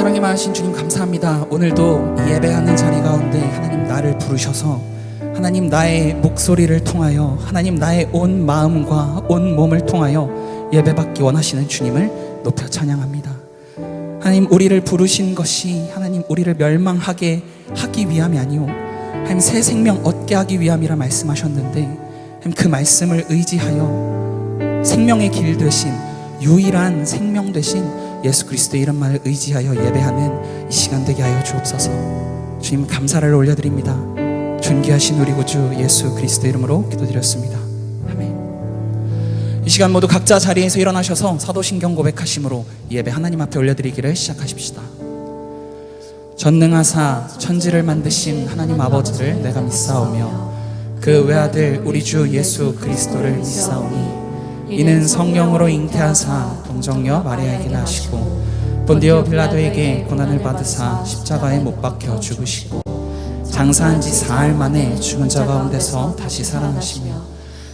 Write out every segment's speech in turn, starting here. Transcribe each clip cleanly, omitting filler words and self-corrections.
사랑이 많으신 주님 감사합니다. 오늘도 이 예배하는 자리 가운데 하나님 나를 부르셔서 하나님 나의 목소리를 통하여 하나님 나의 온 마음과 온 몸을 통하여 예배받기 원하시는 주님을 높여 찬양합니다. 하나님 우리를 부르신 것이 하나님 우리를 멸망하게 하기 위함이 아니오 하나님 새 생명 얻게 하기 위함이라 말씀하셨는데 하나님 그 말씀을 의지하여 생명의 길 되신 유일한 생명 되신 예수 그리스도의 이름만을 의지하여 예배하는 이 시간 되게 하여 주옵소서. 주님 감사를 올려드립니다. 존귀하신 우리 구주 예수 그리스도의 이름으로 기도드렸습니다. 아멘. 이 시간 모두 각자 자리에서 일어나셔서 사도신경 고백하심으로 예배 하나님 앞에 올려드리기를 시작하십시다. 전능하사 천지를 만드신 하나님 아버지를 내가 믿사오며 그 외아들 우리 주 예수 그리스도를 믿사오니 이는 성령으로 잉태하사 동정녀 마리아에게 나시고 본디오 빌라도에게 고난을 받으사 십자가에 못 박혀 죽으시고 장사한 지 사흘 만에 죽은 자 가운데서 다시 살아나시며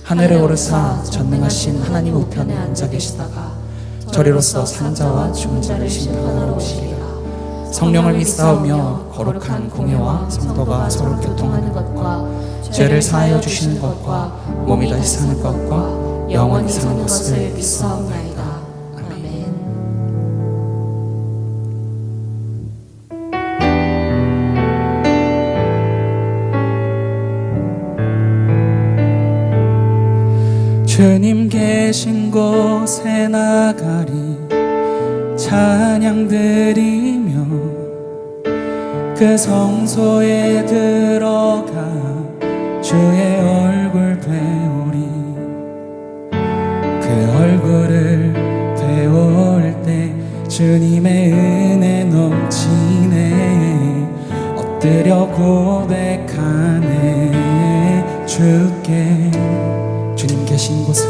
하늘에 오르사 전능하신 하나님 우편에 앉아 계시다가 저리로서 산자와 죽은 자를 심판하러 오시리라. 성령을 믿사오며 거룩한 공예와 성도가 서로 교통하는 것과 죄를 사하여 주시는 것과 몸이 다시 사는 것과 영원히 사는 것을 믿사옵나이다. 아멘. 주님 계신 곳에 나가리 찬양 드리며 그 성소에 들어가 주의 얼굴 배우리. 그 얼굴을 배울 때 주님의 은혜 넘치네. 엎드려 고백하네. 주께 주님 계신 곳에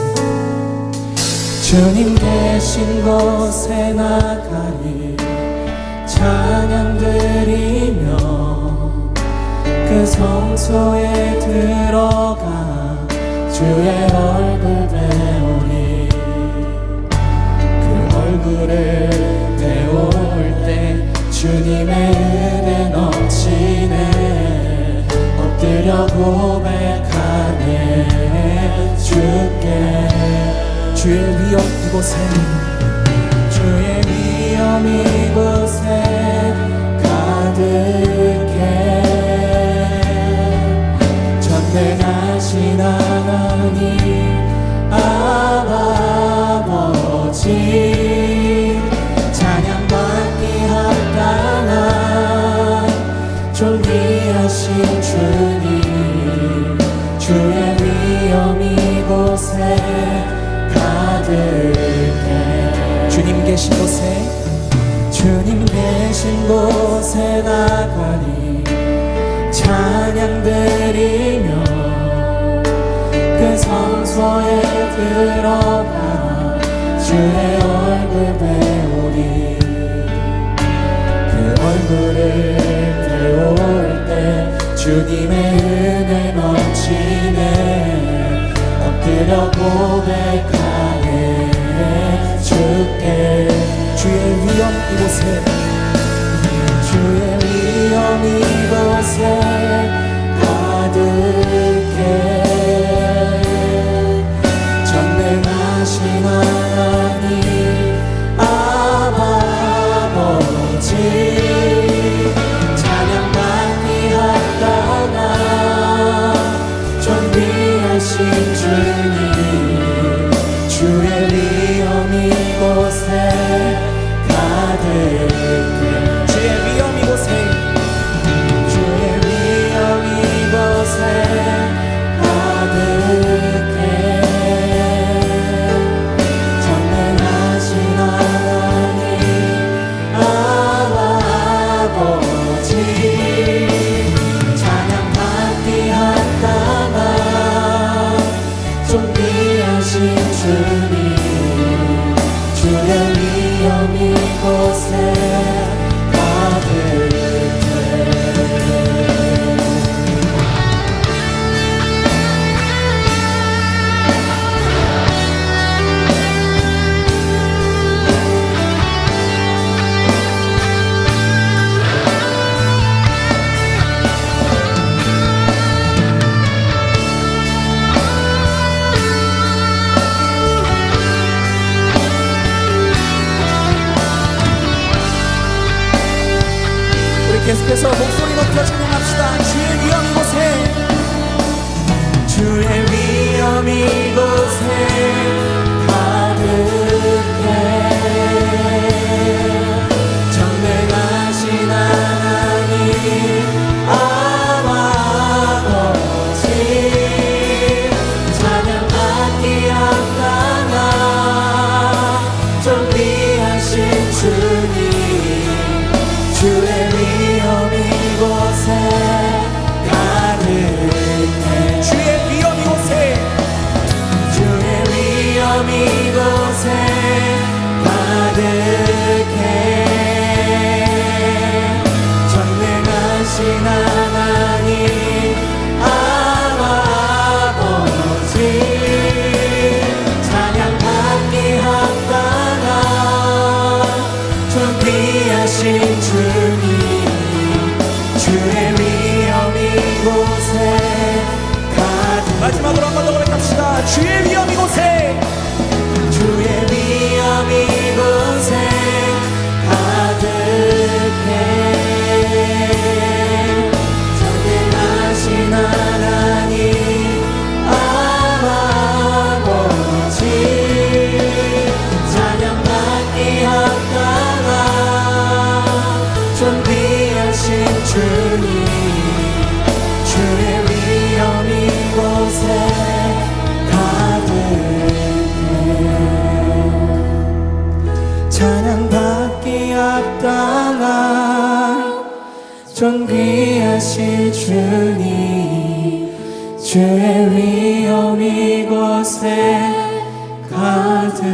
주님 계신 곳에 나가리 찬양 드리며 그 성소에 들어가 주의 얼굴 배우리. 그 얼굴을 배울 때 주님의 은혜 넘치네. 엎드려 고백하네. 주께 주의 위엄 이곳에 주의 위엄 이곳에 가득해. 전능하신 하나님 아버지 찬양받기 합당한 존귀하신 주님 주의 위엄 이곳에 가득해. 주님 계신 곳에 주님 계신 곳에 나가리 찬양 드리며 그 성소에 들어가 주의 얼굴 배우리. 그 얼굴을 배울 때 주님의 은혜 넘치네. 엎드려 고백하네. 주께 주의 위엄 이곳에 주의 위엄 이곳에 가득해. 전능하신 하나님 아버지 찬양받기 합당한 존귀하신 주님 주의 위엄 이곳에 가득해. 주의 위엄 이곳에 주의 위엄 이곳에 가득해. 전능하신 하나님 아버지 찬양받기 합당한 존귀하신 주님 주의 위엄 이곳에 가득해. 주의 위엄 이곳에 주의 위엄 이곳에 가득해 전능하신 하나님 아버지 찬양받기 합당한 존귀하신 주님 주의 위엄 이곳에 찬양받기 합당한 존귀하신 주님 주의 위엄 이곳에 가득해.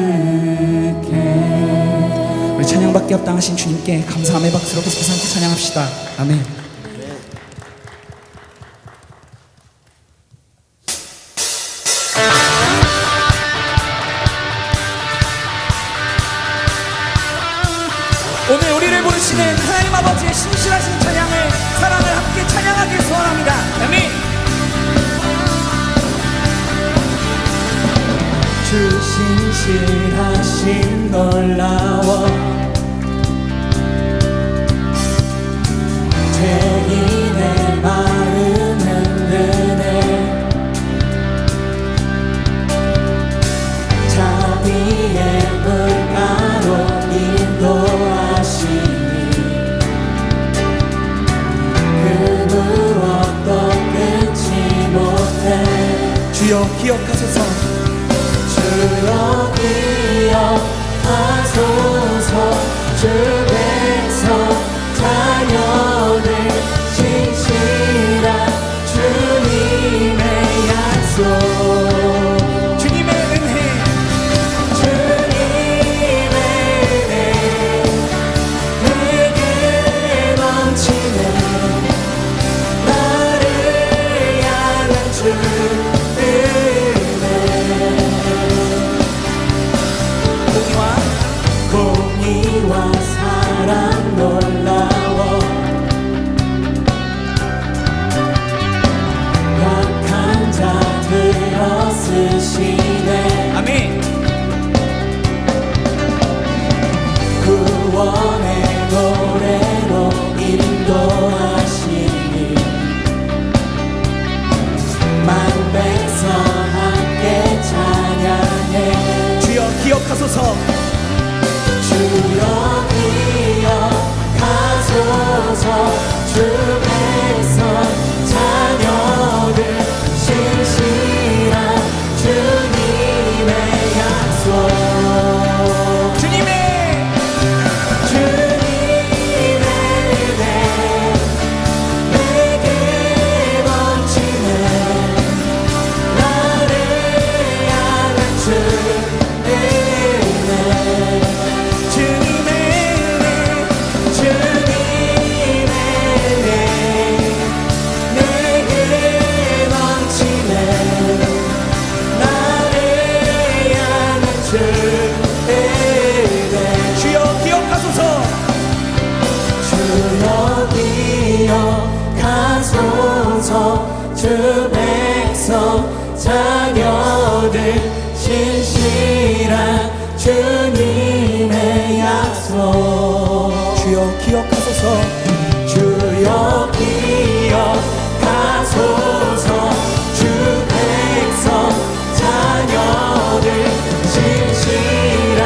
우리 찬양받기 합당하신 주님께 감사함의 박수로 계속해서 함께 찬양합시다. 아멘. 오늘 우리를 부르시는 하나님 아버지의 신실하신 찬양을 사랑을 함께 찬양하길 소원합니다. 아멘. 주 신실하심 놀라워 죄인의 마음 흔드네 자비의 물가로 인도하시니 그 무엇도 끊지 못해. 주여 기억하소서. 주여 기억하소서. 주 백성 자녀들 신실한 주님의 약속 주님의 은혜 주님의 은혜 내게 넘치네 나를 향한 주 공의와 사랑 놀라워 약한 자 되어 쓰시네. 아멘. 구원의 노래로 인도하시니 만 백성 함께 찬양해. 주여 기억하소서. 주여 기억하소서. 주 백성 자녀들 신실한 주님의 약속 주님의 은혜 내게 넘치네 나를 향한 주 주 백성 자녀들 신실한 주님의 약속 주여 기억하소서. 주여 기억하소서. 주 백성 자녀들 신실한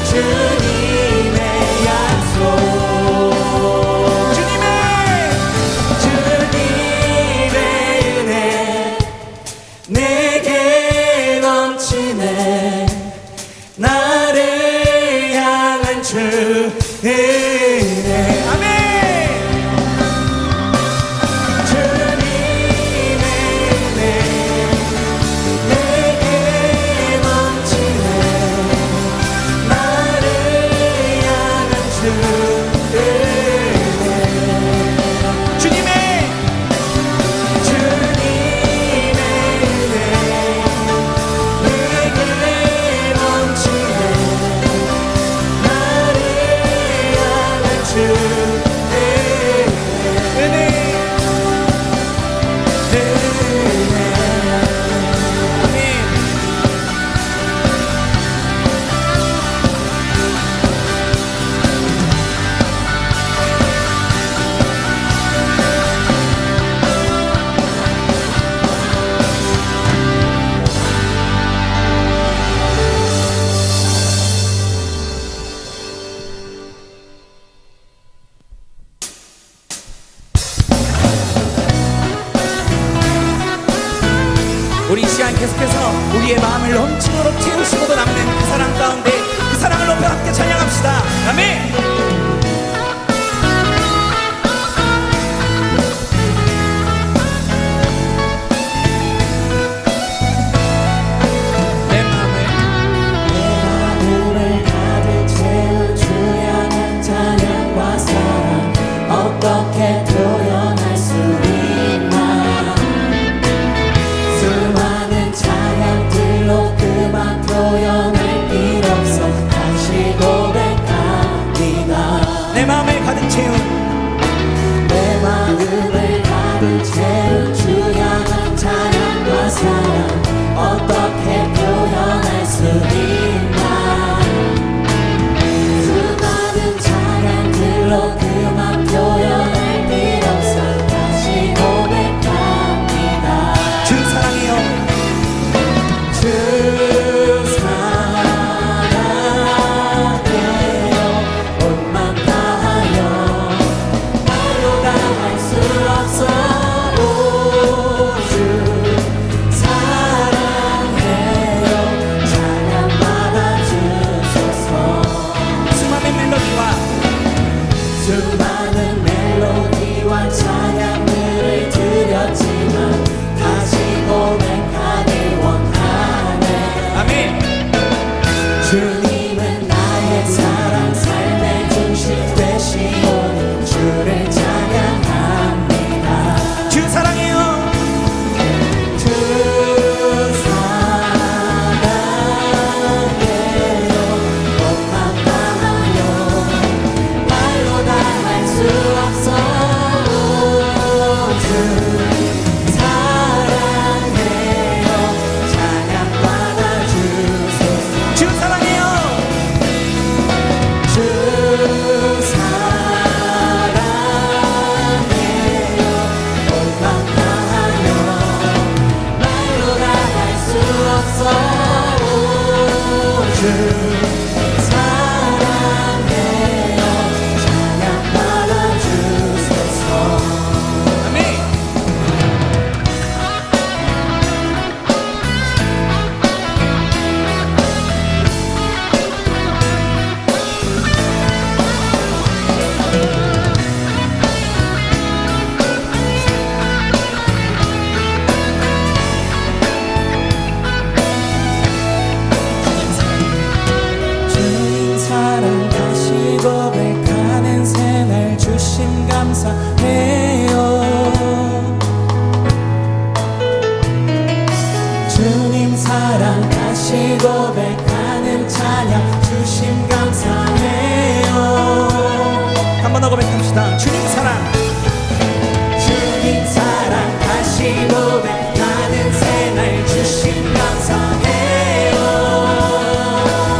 주님의 약속 내게 넘치네 나를 향한 주 은혜. 아멘. 주님의 은혜 내게 넘치네 나를 향한 주 은혜. 주님의 내게 넘치네 나를 향한 계속해서 우리의 마음을 넘치도록 채우시고도 남는 그 사랑 가운데 그 사랑을 높여 함께 찬양합시다. 아멘. 어떻게 표현할 수 있나 수많은 찬양들로 그만 표현할 길 없어 다시 고백합니다 내 마음을 가득 채운 내 마음을 가득 채운 주 향한 찬양과 사랑 어떻게 표현할 수 있나 수많은 찬양들로 그만 표현할 길 없어 다시 고백합니다 주 사랑해요. 주 사랑해요 온맘 다하여 말로 다 할 수 없어 오주 사랑해요 찬양 받아주소서 수많은 멜로디와 수많은 멜로디와 찬양들을 드렸지만 다시 고백하길 원하네 아멘. 주님은 나의 사랑 삶의 중심 되시오니 주를 찬양합니다 주 사랑해요. 주 사랑해요 온맘 다하여 말로 다 할 수 없어 주 사랑해요 찬양 받아주소서 주 사랑해요. 주 사랑해요 온맘 다하여 말로 다 할 수 없어 주 사랑해요 찬양 받아주소서 아멘. 주님 사랑 다시 고백하는 새날 주심 감사해요 주님 사랑 다시 고백하는 찬양 주심 감사해요 한 번 더 고백합시다. 주님 사랑. 주님 사랑 다시 고백하는 새날 주심 감사해요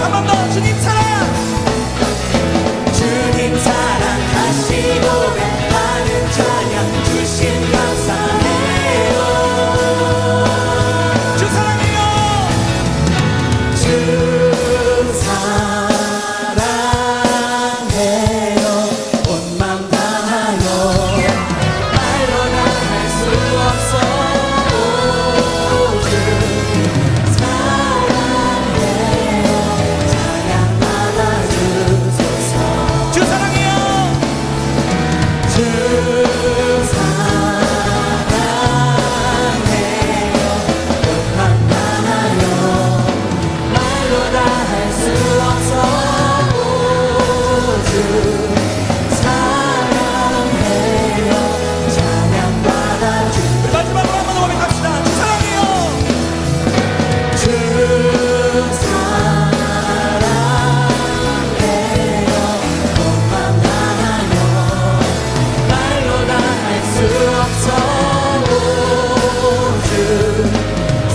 한 번 더. 주님 사랑. 주님 사랑 다시 고백하는 찬양 주심 감사해요 주 사랑해요. 주 사랑해요 온맘 다하여 말로 다 할 수 없어 주 사랑해요 찬양 받아주소서 주 사랑해요. 주 사랑해요 온맘 다하여 말로 다 할 수 없어 주 사랑해요 찬양 받아주 마지막으로 한 번 더 고백합시다. 주 사랑해요. 주 사랑해요 온맘 다하여 말로 다 할 수 없어 주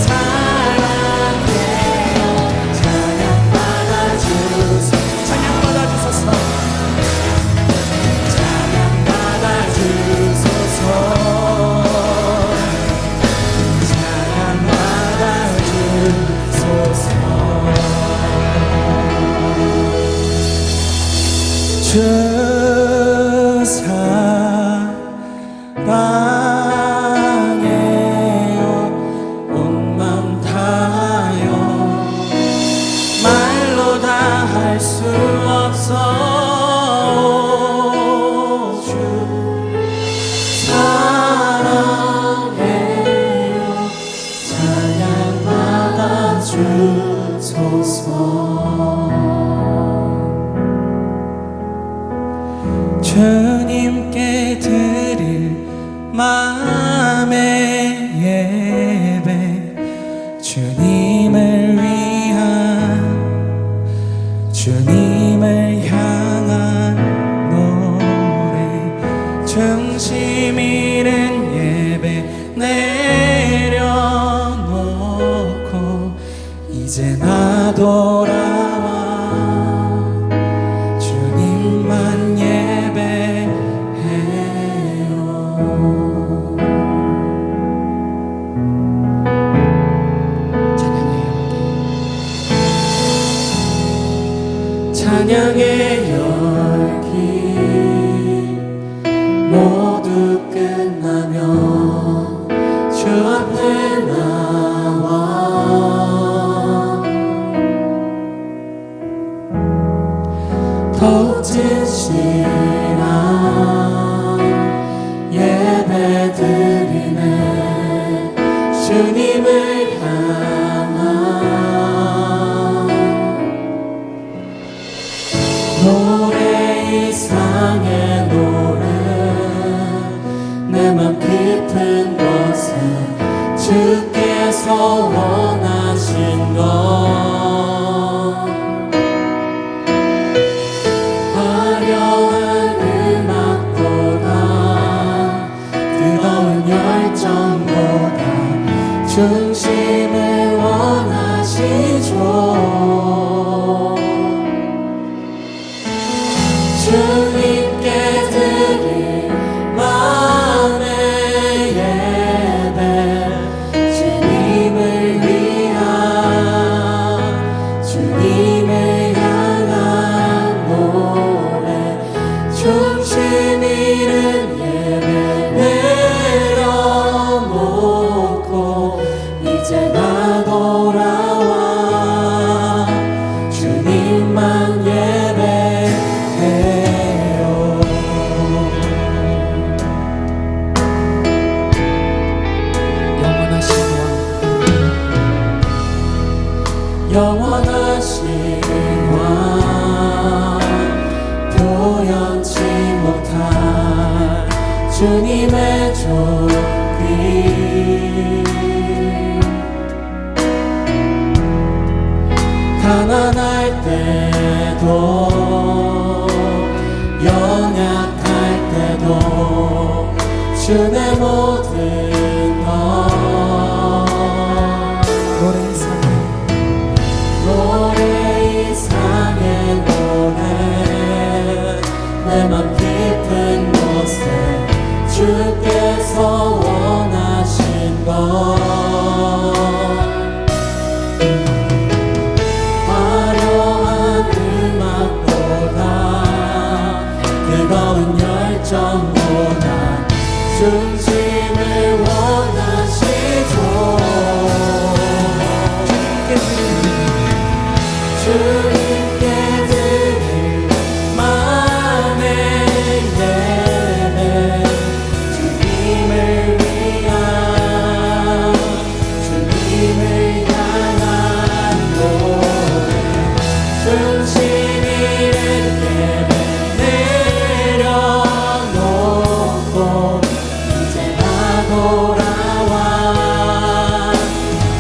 사랑해요 찬양 받아주소서 찬양 받아주소서. 찬양 받아주소서 찬양 받아주소서 주 사랑해요 온맘 다 수 없사오 주 사랑해요 찬양받아 주소서 주님께 드릴 마음의 예배 주님을 위한 주님을 향한 노래 중심 있는 예배 내려놓고 이제 나 돌아와 주님만 예배해요. 찬양의 열기 모두 끝나면 주 앞에 나와 더욱 진실한 예배 드리네 주님을 향한 노래 이상의 노래 내 맘 깊은 곳에 주께서 원하신 것 화려한 음악보다 뜨거운 열정보다 중심을 원하시죠 주님께 드릴 마음의 예배 주님을 위한 주님을 향한 노래 중심 있는 예배 내려놓고 이제 나 돌아와 주님만 예배해요. 영원하신 왕 표현치 못할 주님의 존귀 가난할 때도 연약할 때도 주의 모든 것 노래 이상의 노래 내 맘 깊은 곳에 주께서 원하신 것 화려한 음악보다 뜨거운 열정보다 중심을 원하시죠 주님께 드릴 마음의 예배 주님을 위한 주님을 향한 노래 중심 있는 예배 내려놓고 이제 나 돌아와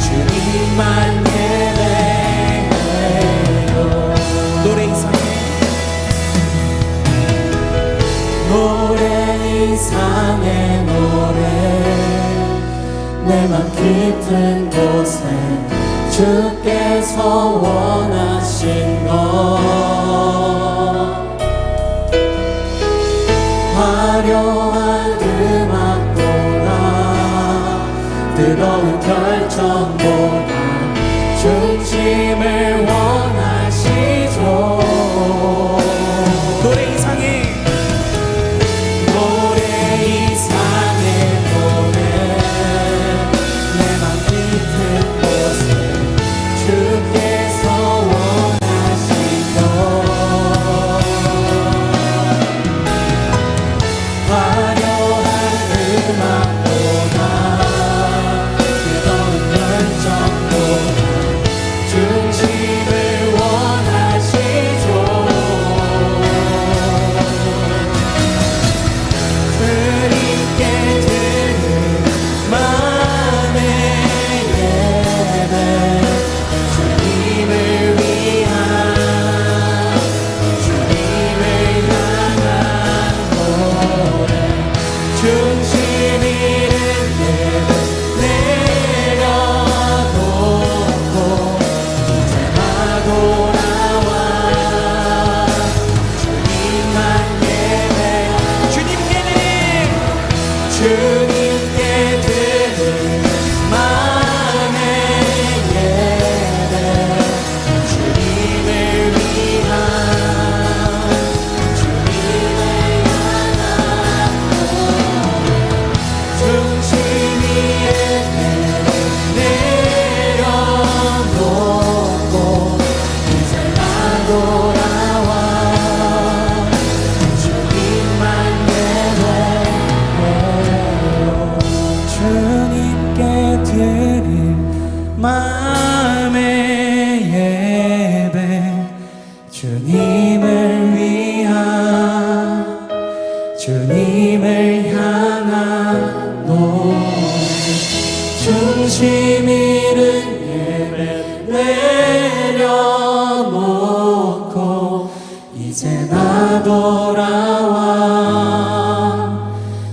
주님만 노래 이상의 노래 내 맘 깊은 곳에 주께서 원하신 것 화려한 음악보다 뜨거운 결정보다 중심을 원하시죠 노래 이상의 노래 내 맘 깊은 곳에 주께서 원하신 것 주님을 향한 노래 중심 잃은 예배 내려놓고 이제 나 돌아와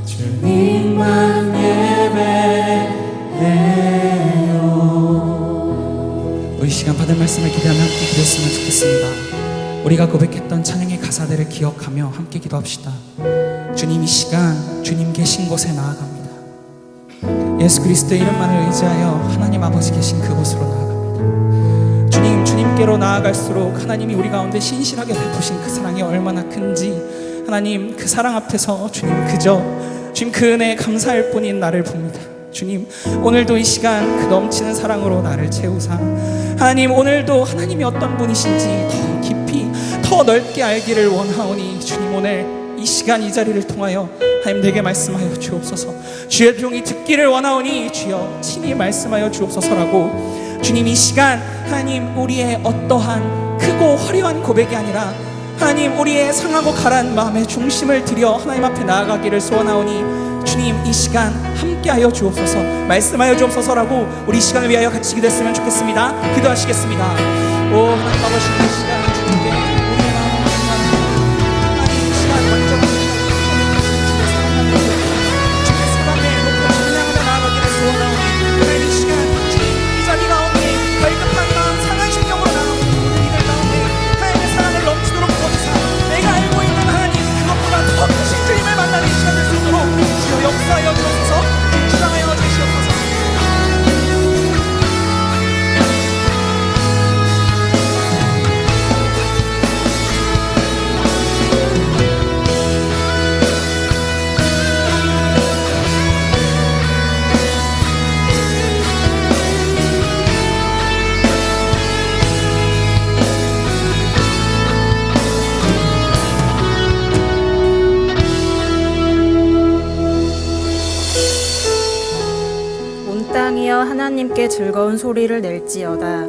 주님만 예배해요. 우리 시간 받을 말씀을 기대하며 함께 기도했으면 좋겠습니다. 우리가 고백했던 찬양의 가사들을 기억하며 함께 기도합시다. 주님, 이 시간 주님 계신 곳에 나아갑니다. 예수 그리스도의 이름만을 의지하여 하나님 아버지 계신 그곳으로 나아갑니다. 주님, 주님께로 나아갈수록 하나님이 우리 가운데 신실하게 베푸신 그 사랑이 얼마나 큰지, 하나님 그 사랑 앞에서 주님 그저 주님 그 은혜에 감사할 뿐인 나를 봅니다. 주님, 오늘도 이 시간 그 넘치는 사랑으로 나를 채우사 하나님, 오늘도 하나님이 어떤 분이신지 더 깊이 더 넓게 알기를 원하오니 주님, 오늘 이 시간 이 자리를 통하여 하나님 내게 말씀하여 주옵소서. 주의 종이 듣기를 원하오니 주여 친히 말씀하여 주옵소서라고. 주님, 이 시간 하나님 우리의 어떠한 크고 화려한 고백이 아니라 하나님 우리의 상하고 가라앉은 마음의 중심을 들여 하나님 앞에 나아가기를 소원하오니 주님, 이 시간 함께하여 주옵소서, 말씀하여 주옵소서라고 우리 시간을 위하여 같이 기도했으면 좋겠습니다. 기도하시겠습니다. 오 하나님 아버지, 이 시간 주님께 우리의 마음을 전하는 하나님, 이 시간 완전한 주의 사랑을 놓고 찬양하며 나아가기를 소원하오니 하나님, 이 시간 주님 이 자리 가운데 갈급한 마음, 상한 심령으로 나아오는 모든 이들 가운데 하나님의 사랑을 넘치도록 부어주사 내가 알고 있는 하나님 그것보다 더 크신 주님을 만나는 이 시간 될 수 있도록 주여 역사하여 주옵소서. 주장하여 주시옵소서. 땅이여 하나님께 즐거운 소리를 낼지어다.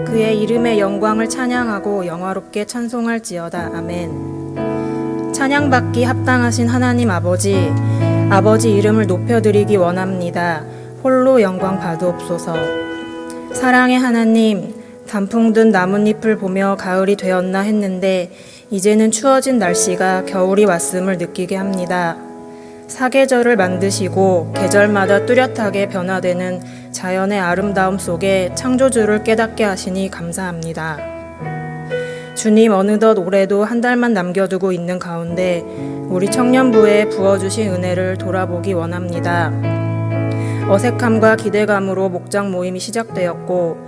그의 이름의 영광을 찬양하고 영화롭게 찬송할지어다. 아멘. 찬양받기 합당하신 하나님 아버지, 아버지 이름을 높여드리기 원합니다. 홀로 영광 받으옵소서. 사랑의 하나님, 단풍 든 나뭇잎을 보며 가을이 되었나 했는데 이제는 추워진 날씨가 겨울이 왔음을 느끼게 합니다. 사계절을 만드시고 계절마다 뚜렷하게 변화되는 자연의 아름다움 속에 창조주를 깨닫게 하시니 감사합니다. 주님, 어느덧 올해도 한 달만 남겨두고 있는 가운데 우리 청년부에 부어주신 은혜를 돌아보기 원합니다. 어색함과 기대감으로 목장 모임이 시작되었고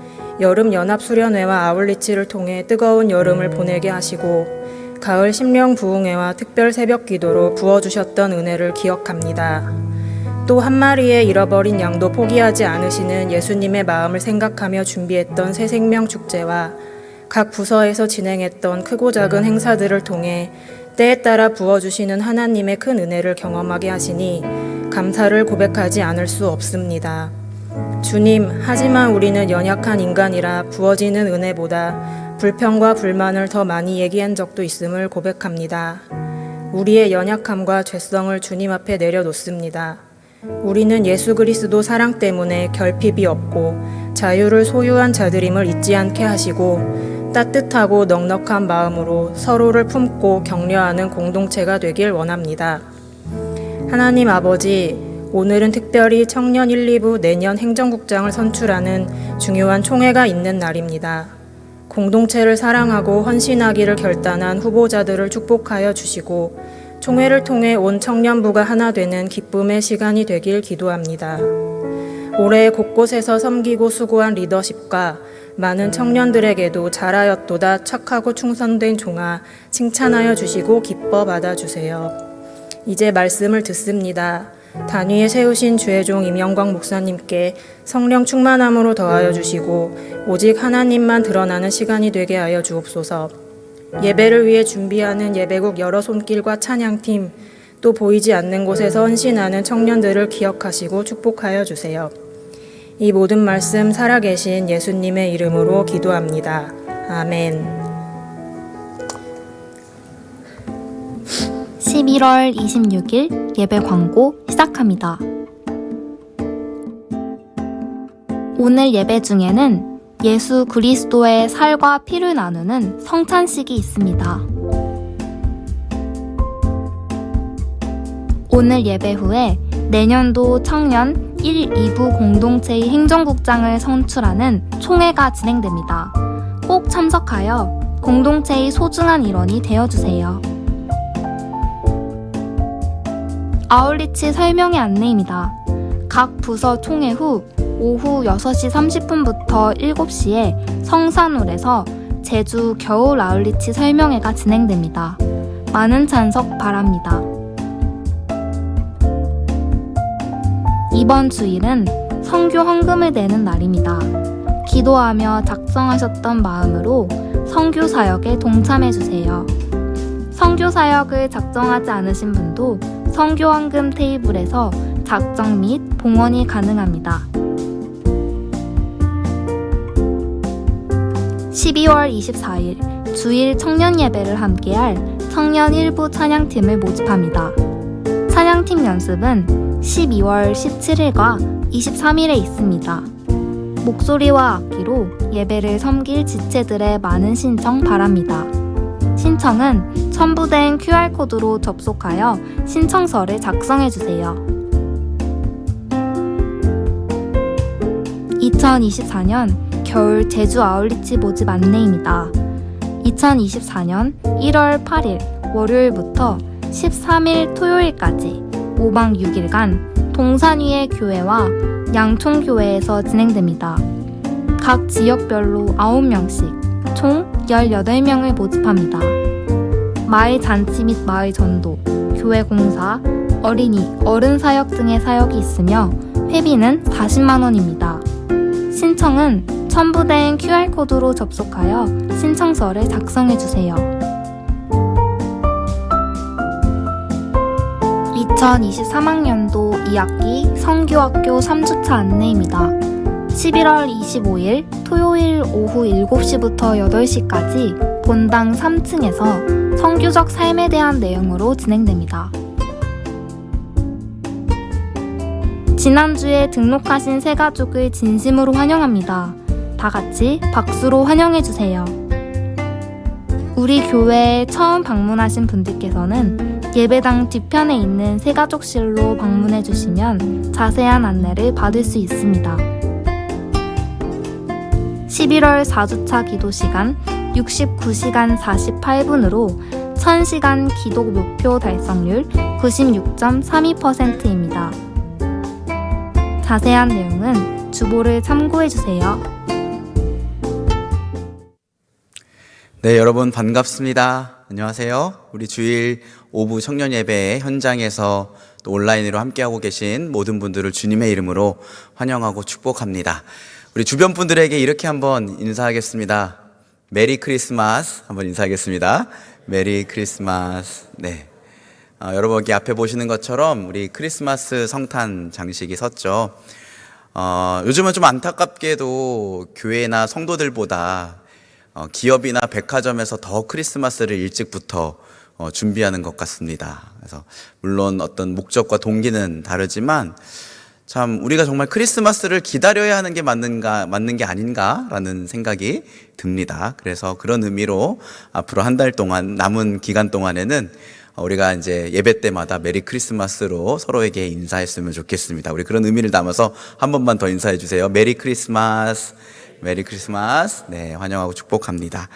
여름 연합수련회와 아울리치를 통해 뜨거운 여름을 보내게 하시고 가을 심령 부흥회와 특별 새벽 기도로 부어주셨던 은혜를 기억합니다. 또 한 마리의 잃어버린 양도 포기하지 않으시는 예수님의 마음을 생각하며 준비했던 새생명 축제와 각 부서에서 진행했던 크고 작은 행사들을 통해 때에 따라 부어주시는 하나님의 큰 은혜를 경험하게 하시니 감사를 고백하지 않을 수 없습니다. 주님, 하지만 우리는 연약한 인간이라 부어지는 은혜보다 불평과 불만을 더 많이 얘기한 적도 있음을 고백합니다. 우리의 연약함과 죄성을 주님 앞에 내려놓습니다. 우리는 예수 그리스도 사랑 때문에 결핍이 없고 자유를 소유한 자들임을 잊지 않게 하시고 따뜻하고 넉넉한 마음으로 서로를 품고 격려하는 공동체가 되길 원합니다. 하나님 아버지, 오늘은 특별히 청년 1, 2부 내년 행정국장을 선출하는 중요한 총회가 있는 날입니다. 공동체를 사랑하고 헌신하기를 결단한 후보자들을 축복하여 주시고 총회를 통해 온 청년부가 하나 되는 기쁨의 시간이 되길 기도합니다. 올해 곳곳에서 섬기고 수고한 리더십과 많은 청년들에게도 잘하였도다 착하고 충성된 종아 칭찬하여 주시고 기뻐 받아주세요. 이제 말씀을 듣습니다. 단위에 세우신 주의 종 임영광 목사님께 성령 충만함으로 더하여 주시고 오직 하나님만 드러나는 시간이 되게 하여 주옵소서. 예배를 위해 준비하는 예배국 여러 손길과 찬양팀, 또 보이지 않는 곳에서 헌신하는 청년들을 기억하시고 축복하여 주세요. 이 모든 말씀 살아계신 예수님의 이름으로 기도합니다. 아멘. 11월 26일 예배 광고 시작합니다. 오늘 예배 중에는 예수 그리스도의 살과 피를 나누는 성찬식이 있습니다. 오늘 예배 후에 내년도 청년 1, 2부 공동체의 행정국장을 선출하는 총회가 진행됩니다. 꼭 참석하여 공동체의 소중한 일원이 되어주세요. 아울리치 설명회 안내입니다. 각 부서 총회 후 오후 6시 30분부터 7시에 성산홀에서 제주 겨울 아울리치 설명회가 진행됩니다. 많은 참석 바랍니다. 이번 주일은 선교 헌금을 내는 날입니다. 기도하며 작성하셨던 마음으로 선교 사역에 동참해 주세요. 선교 사역을 작성하지 않으신 분도 선교 헌금 테이블에서 작성 및 봉헌이 가능합니다. 12월 24일 주일 청년 예배를 함께할 청년 1부 찬양팀을 모집합니다. 찬양팀 연습은 12월 17일과 23일에 있습니다. 목소리와 악기로 예배를 섬길 지체들의 많은 신청 바랍니다. 신청은 첨부된 QR코드로 접속하여 신청서를 작성해주세요. 2024년 겨울 제주 아울리치 모집 안내입니다. 2024년 1월 8일 월요일부터 13일 토요일까지 5박 6일간 동산 위의 교회와 양촌교회에서 진행됩니다. 각 지역별로 9명씩 총 18명을 모집합니다. 마을 잔치 및 마을 전도, 교회 공사, 어린이, 어른 사역 등의 사역이 있으며 회비는 40만 원입니다. 신청은 첨부된 QR코드로 접속하여 신청서를 작성해주세요. 2023학년도 2학기 성교학교 3주차 안내입니다. 11월 25일 토요일 오후 7시부터 8시까지 본당 3층에서 성교적 삶에 대한 내용으로 진행됩니다. 지난주에 등록하신 새 가족을 진심으로 환영합니다. 다 같이 박수로 환영해주세요. 우리 교회에 처음 방문하신 분들께서는 예배당 뒤편에 있는 새가족실로 방문해주시면 자세한 안내를 받을 수 있습니다. 11월 4주차 기도 시간 69시간 48분으로 1000시간 기도 목표 달성률 96.32%입니다. 자세한 내용은 주보를 참고해주세요. 네, 여러분 반갑습니다. 안녕하세요. 우리 주일 오부 청년 예배 현장에서 또 온라인으로 함께하고 계신 모든 분들을 주님의 이름으로 환영하고 축복합니다. 우리 주변 분들에게 이렇게 한번 인사하겠습니다. 메리 크리스마스 한번 인사하겠습니다. 메리 크리스마스. 네. 여러분 여기 앞에 보시는 것처럼 우리 크리스마스 성탄 장식이 섰죠. 요즘은 좀 안타깝게도 교회나 성도들보다 기업이나 백화점에서 더 크리스마스를 일찍부터 준비하는 것 같습니다. 그래서 물론 어떤 목적과 동기는 다르지만 참 우리가 정말 크리스마스를 기다려야 하는 게 맞는 게 아닌가라는 생각이 듭니다. 그래서 그런 의미로 앞으로 한 달 동안 남은 기간 동안에는 우리가 이제 예배 때마다 메리 크리스마스로 서로에게 인사했으면 좋겠습니다. 우리 그런 의미를 담아서 한 번만 더 인사해 주세요. 메리 크리스마스. 메리 크리스마스. 네, 환영하고 축복합니다.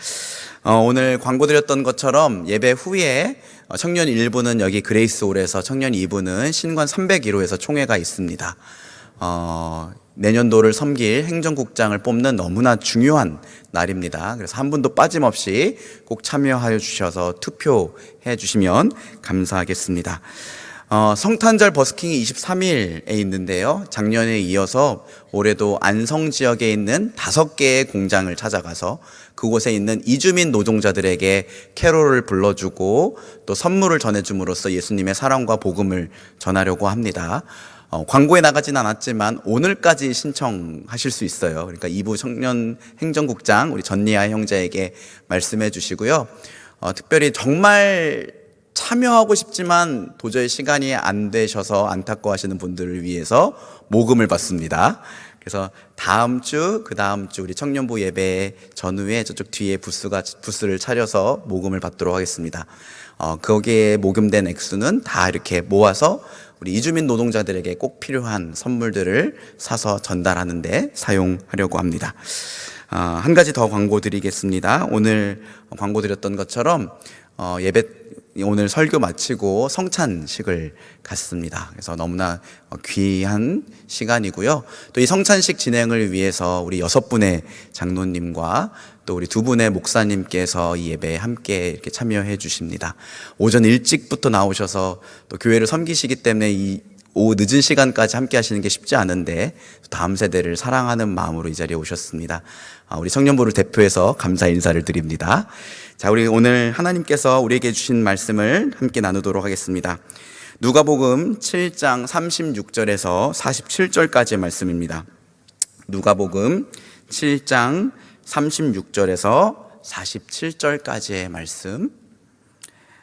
오늘 광고 드렸던 것처럼 예배 후에 청년 1부는 여기 그레이스홀에서, 청년 2부는 신관 301호에서 총회가 있습니다. 내년도를 섬길 행정국장을 뽑는 너무나 중요한 날입니다. 그래서 한 분도 빠짐없이 꼭 참여하여 주셔서 투표해 주시면 감사하겠습니다. 성탄절 버스킹이 23일에 있는데요. 작년에 이어서 올해도 안성 지역에 있는 5개의 공장을 찾아가서 그곳에 있는 이주민 노동자들에게 캐롤을 불러주고 또 선물을 전해줌으로써 예수님의 사랑과 복음을 전하려고 합니다. 광고에 나가진 않았지만 오늘까지 신청하실 수 있어요. 그러니까 2부 청년 행정국장 우리 전니아 형제에게 말씀해 주시고요. 특별히 정말 참여하고 싶지만 도저히 시간이 안 되셔서 안타까워하시는 분들을 위해서 모금을 받습니다. 그래서 다음 주, 그 다음 주 우리 청년부 예배 전후에 저쪽 뒤에 부스를 차려서 모금을 받도록 하겠습니다. 거기에 모금된 액수는 다 이렇게 모아서 우리 이주민 노동자들에게 꼭 필요한 선물들을 사서 전달하는데 사용하려고 합니다. 한 가지 더 광고 드리겠습니다. 오늘 광고 드렸던 것처럼 오늘 설교 마치고 성찬식을 갔습니다. 그래서 너무나 귀한 시간이고요. 또 이 성찬식 진행을 위해서 우리 6분의 장로님과 또 우리 2분의 목사님께서 이 예배에 함께 이렇게 참여해 주십니다. 오전 일찍부터 나오셔서 또 교회를 섬기시기 때문에 이 오후 늦은 시간까지 함께 하시는 게 쉽지 않은데 다음 세대를 사랑하는 마음으로 이 자리에 오셨습니다. 우리 청년부를 대표해서 감사 인사를 드립니다. 자, 우리 오늘 하나님께서 우리에게 주신 말씀을 함께 나누도록 하겠습니다. 누가복음 7장 36절에서 47절까지의 말씀입니다. 누가복음 7장 36절에서 47절까지의 말씀.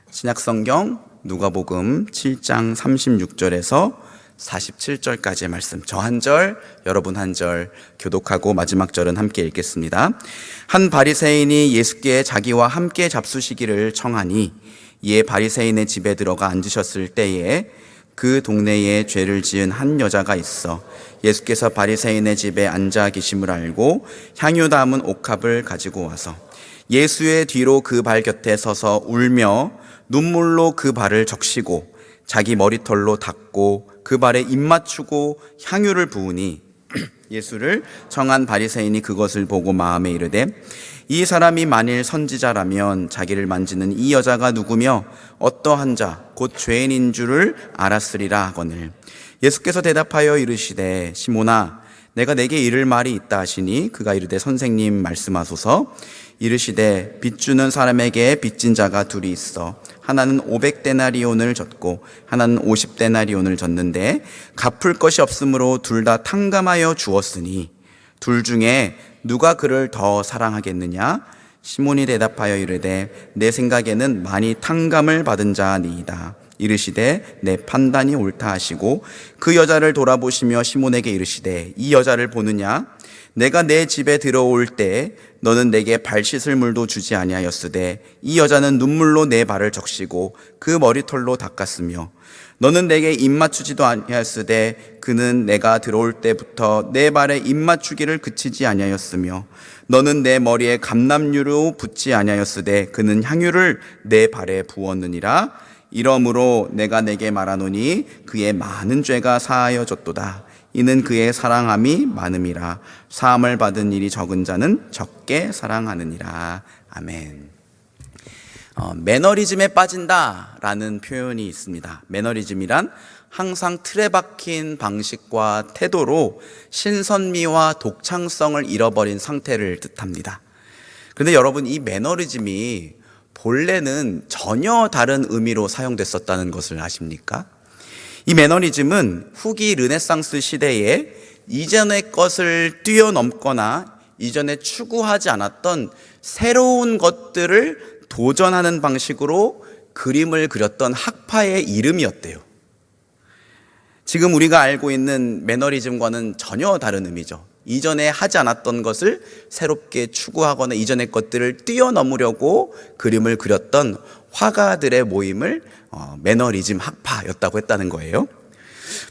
신약성경 누가복음 7장 36절에서 47절까지의 말씀. 저 한 절, 여러분 한 절 교독하고 마지막 절은 함께 읽겠습니다. 한 바리새인이 예수께 자기와 함께 잡수시기를 청하니 이에 바리새인의 집에 들어가 앉으셨을 때에 그 동네에 죄를 지은 한 여자가 있어 예수께서 바리새인의 집에 앉아 계심을 알고 향유 담은 옥합을 가지고 와서 예수의 뒤로 그 발 곁에 서서 울며 눈물로 그 발을 적시고 자기 머리털로 닦고 그 발에 입 맞추고 향유를 부으니 예수를 청한 바리새인이 그것을 보고 마음에 이르되 이 사람이 만일 선지자라면 자기를 만지는 이 여자가 누구며 어떠한 자 곧 죄인인 줄을 알았으리라 하거늘 예수께서 대답하여 이르시되 시몬아 내가 내게 이를 말이 있다 하시니 그가 이르되 선생님 말씀하소서. 이르시되 빚주는 사람에게 빚진 자가 둘이 있어 하나는 500데나리온을 졌고 하나는 50데나리온을 졌는데 갚을 것이 없으므로 둘 다 탕감하여 주었으니 둘 중에 누가 그를 더 사랑하겠느냐? 시몬이 대답하여 이르되 내 생각에는 많이 탕감을 받은 자니이다. 이르시되 내 판단이 옳다 하시고 그 여자를 돌아보시며 시몬에게 이르시되 이 여자를 보느냐? 내가 내 집에 들어올 때 너는 내게 발 씻을 물도 주지 아니하였으되 이 여자는 눈물로 내 발을 적시고 그 머리털로 닦았으며 너는 내게 입 맞추지도 아니하였으되 그는 내가 들어올 때부터 내 발에 입 맞추기를 그치지 아니하였으며 너는 내 머리에 감람유로 붓지 아니하였으되 그는 향유를 내 발에 부었느니라. 이러므로 내가 내게 말하노니 그의 많은 죄가 사하여졌도다. 이는 그의 사랑함이 많음이라. 사함을 받은 일이 적은 자는 적게 사랑하느니라. 아멘. 매너리즘에 빠진다라는 표현이 있습니다. 매너리즘이란 항상 틀에 박힌 방식과 태도로 신선미와 독창성을 잃어버린 상태를 뜻합니다. 그런데 여러분, 이 매너리즘이 본래는 전혀 다른 의미로 사용됐었다는 것을 아십니까? 이 매너리즘은 후기 르네상스 시대에 이전의 것을 뛰어넘거나 이전에 추구하지 않았던 새로운 것들을 도전하는 방식으로 그림을 그렸던 학파의 이름이었대요. 지금 우리가 알고 있는 매너리즘과는 전혀 다른 의미죠. 이전에 하지 않았던 것을 새롭게 추구하거나 이전의 것들을 뛰어넘으려고 그림을 그렸던 화가들의 모임을 매너리즘 학파였다고 했다는 거예요.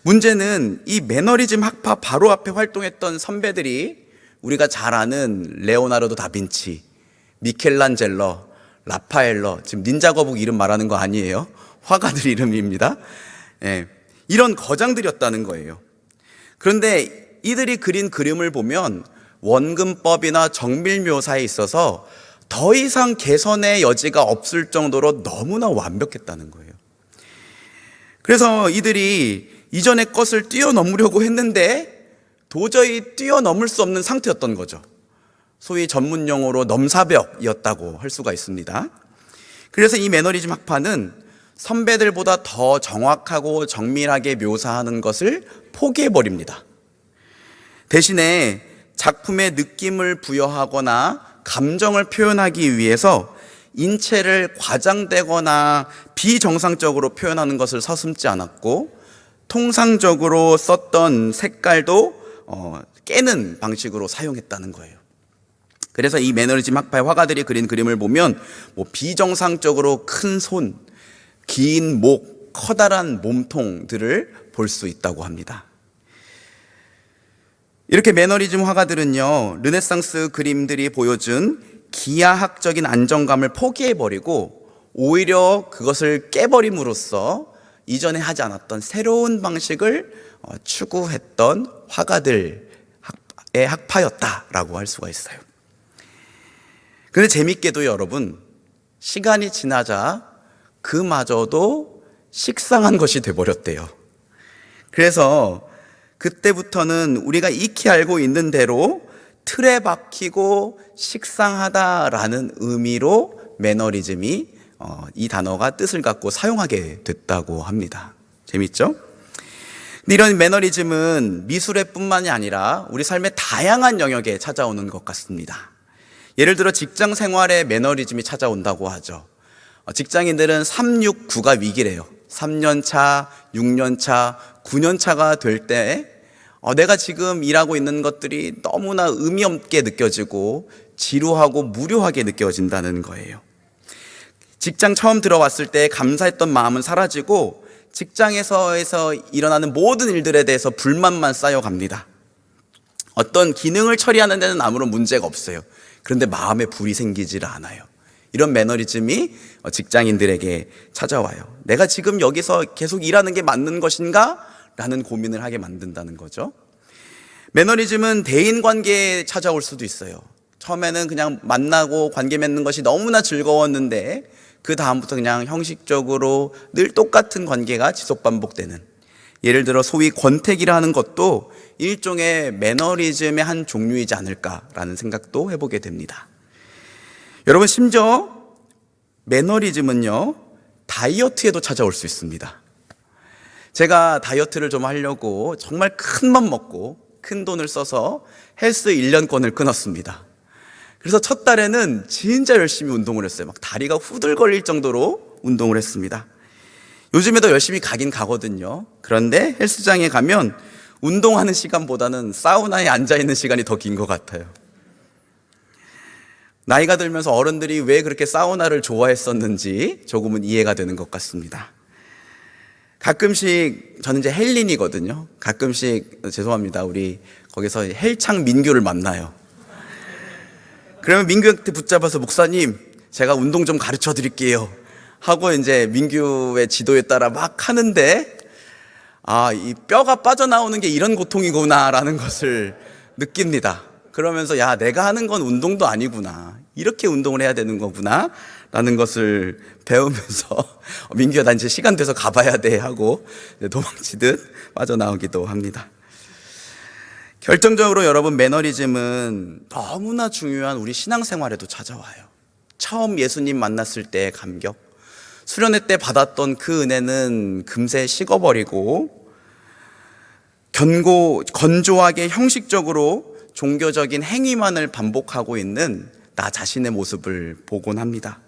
문제는 이 매너리즘 학파 바로 앞에 활동했던 선배들이 우리가 잘 아는 레오나르도 다빈치, 미켈란젤로, 라파엘로, 지금 닌자 거북 이름 말하는 거 아니에요. 화가들 이름입니다. 예, 이런 거장들이었다는 거예요. 그런데 이들이 그린 그림을 보면 원근법이나 정밀 묘사에 있어서 더 이상 개선의 여지가 없을 정도로 너무나 완벽했다는 거예요. 그래서 이들이 이전의 것을 뛰어넘으려고 했는데 도저히 뛰어넘을 수 없는 상태였던 거죠. 소위 전문 용어로 넘사벽이었다고 할 수가 있습니다. 그래서 이 매너리즘 학파는 선배들보다 더 정확하고 정밀하게 묘사하는 것을 포기해버립니다. 대신에 작품의 느낌을 부여하거나 감정을 표현하기 위해서 인체를 과장되거나 비정상적으로 표현하는 것을 서슴지 않았고, 통상적으로 썼던 색깔도 깨는 방식으로 사용했다는 거예요. 그래서 이 매너리즘 학파의 화가들이 그린 그림을 보면 비정상적으로 큰 손, 긴 목, 커다란 몸통들을 볼 수 있다고 합니다. 이렇게 매너리즘 화가들은요, 르네상스 그림들이 보여준 기하학적인 안정감을 포기해버리고 오히려 그것을 깨버림으로써 이전에 하지 않았던 새로운 방식을 추구했던 화가들의 학파였다라고 할 수가 있어요. 그런데 재밌게도 여러분, 시간이 지나자 그마저도 식상한 것이 돼버렸대요. 그래서 그때부터는 우리가 익히 알고 있는 대로 틀에 박히고 식상하다라는 의미로 매너리즘이 이 단어가 뜻을 갖고 사용하게 됐다고 합니다. 재밌죠? 근데 이런 매너리즘은 미술의 뿐만이 아니라 우리 삶의 다양한 영역에 찾아오는 것 같습니다. 예를 들어 직장 생활에 매너리즘이 찾아온다고 하죠. 직장인들은 369가 위기래요. 3년차, 6년차, 9년차가 될 때 내가 지금 일하고 있는 것들이 너무나 의미 없게 느껴지고 지루하고 무료하게 느껴진다는 거예요. 직장 처음 들어왔을 때 감사했던 마음은 사라지고 직장에서 일어나는 모든 일들에 대해서 불만만 쌓여갑니다. 어떤 기능을 처리하는 데는 아무런 문제가 없어요. 그런데 마음에 불이 생기질 않아요. 이런 매너리즘이 직장인들에게 찾아와요. 내가 지금 여기서 계속 일하는 게 맞는 것인가? 라는 고민을 하게 만든다는 거죠. 매너리즘은 대인관계에 찾아올 수도 있어요. 처음에는 그냥 만나고 관계 맺는 것이 너무나 즐거웠는데 그 다음부터 그냥 형식적으로 늘 똑같은 관계가 지속 반복되는, 예를 들어 소위 권태기라는 것도 일종의 매너리즘의 한 종류이지 않을까라는 생각도 해보게 됩니다. 여러분, 심지어 매너리즘은요, 다이어트에도 찾아올 수 있습니다. 제가 다이어트를 좀 하려고 정말 큰 맘 먹고 큰 돈을 써서 헬스 1년권을 끊었습니다. 그래서 첫 달에는 진짜 열심히 운동을 했어요. 막 다리가 후들거릴 정도로 운동을 했습니다. 요즘에도 열심히 가긴 가거든요. 그런데 헬스장에 가면 운동하는 시간보다는 사우나에 앉아있는 시간이 더 긴 것 같아요. 나이가 들면서 어른들이 왜 그렇게 사우나를 좋아했었는지 조금은 이해가 되는 것 같습니다. 가끔씩, 저는 이제 헬린이거든요. 가끔씩, 죄송합니다, 우리 거기서 헬창 민규를 만나요. 그러면 민규한테 붙잡아서, 목사님, 제가 운동 좀 가르쳐 드릴게요 하고 이제 민규의 지도에 따라 막 하는데, 이 뼈가 빠져나오는 게 이런 고통이구나라는 것을 느낍니다. 그러면서 내가 하는 건 운동도 아니구나, 이렇게 운동을 해야 되는 거구나 라는 것을 배우면서 민규야, 난 이제 시간 돼서 가봐야 돼 하고 도망치듯 빠져나오기도 합니다. 결정적으로 여러분, 매너리즘은 너무나 중요한 우리 신앙생활에도 찾아와요. 처음 예수님 만났을 때의 감격, 수련회 때 받았던 그 은혜는 금세 식어버리고 건조하게 형식적으로 종교적인 행위만을 반복하고 있는 나 자신의 모습을 보곤 합니다.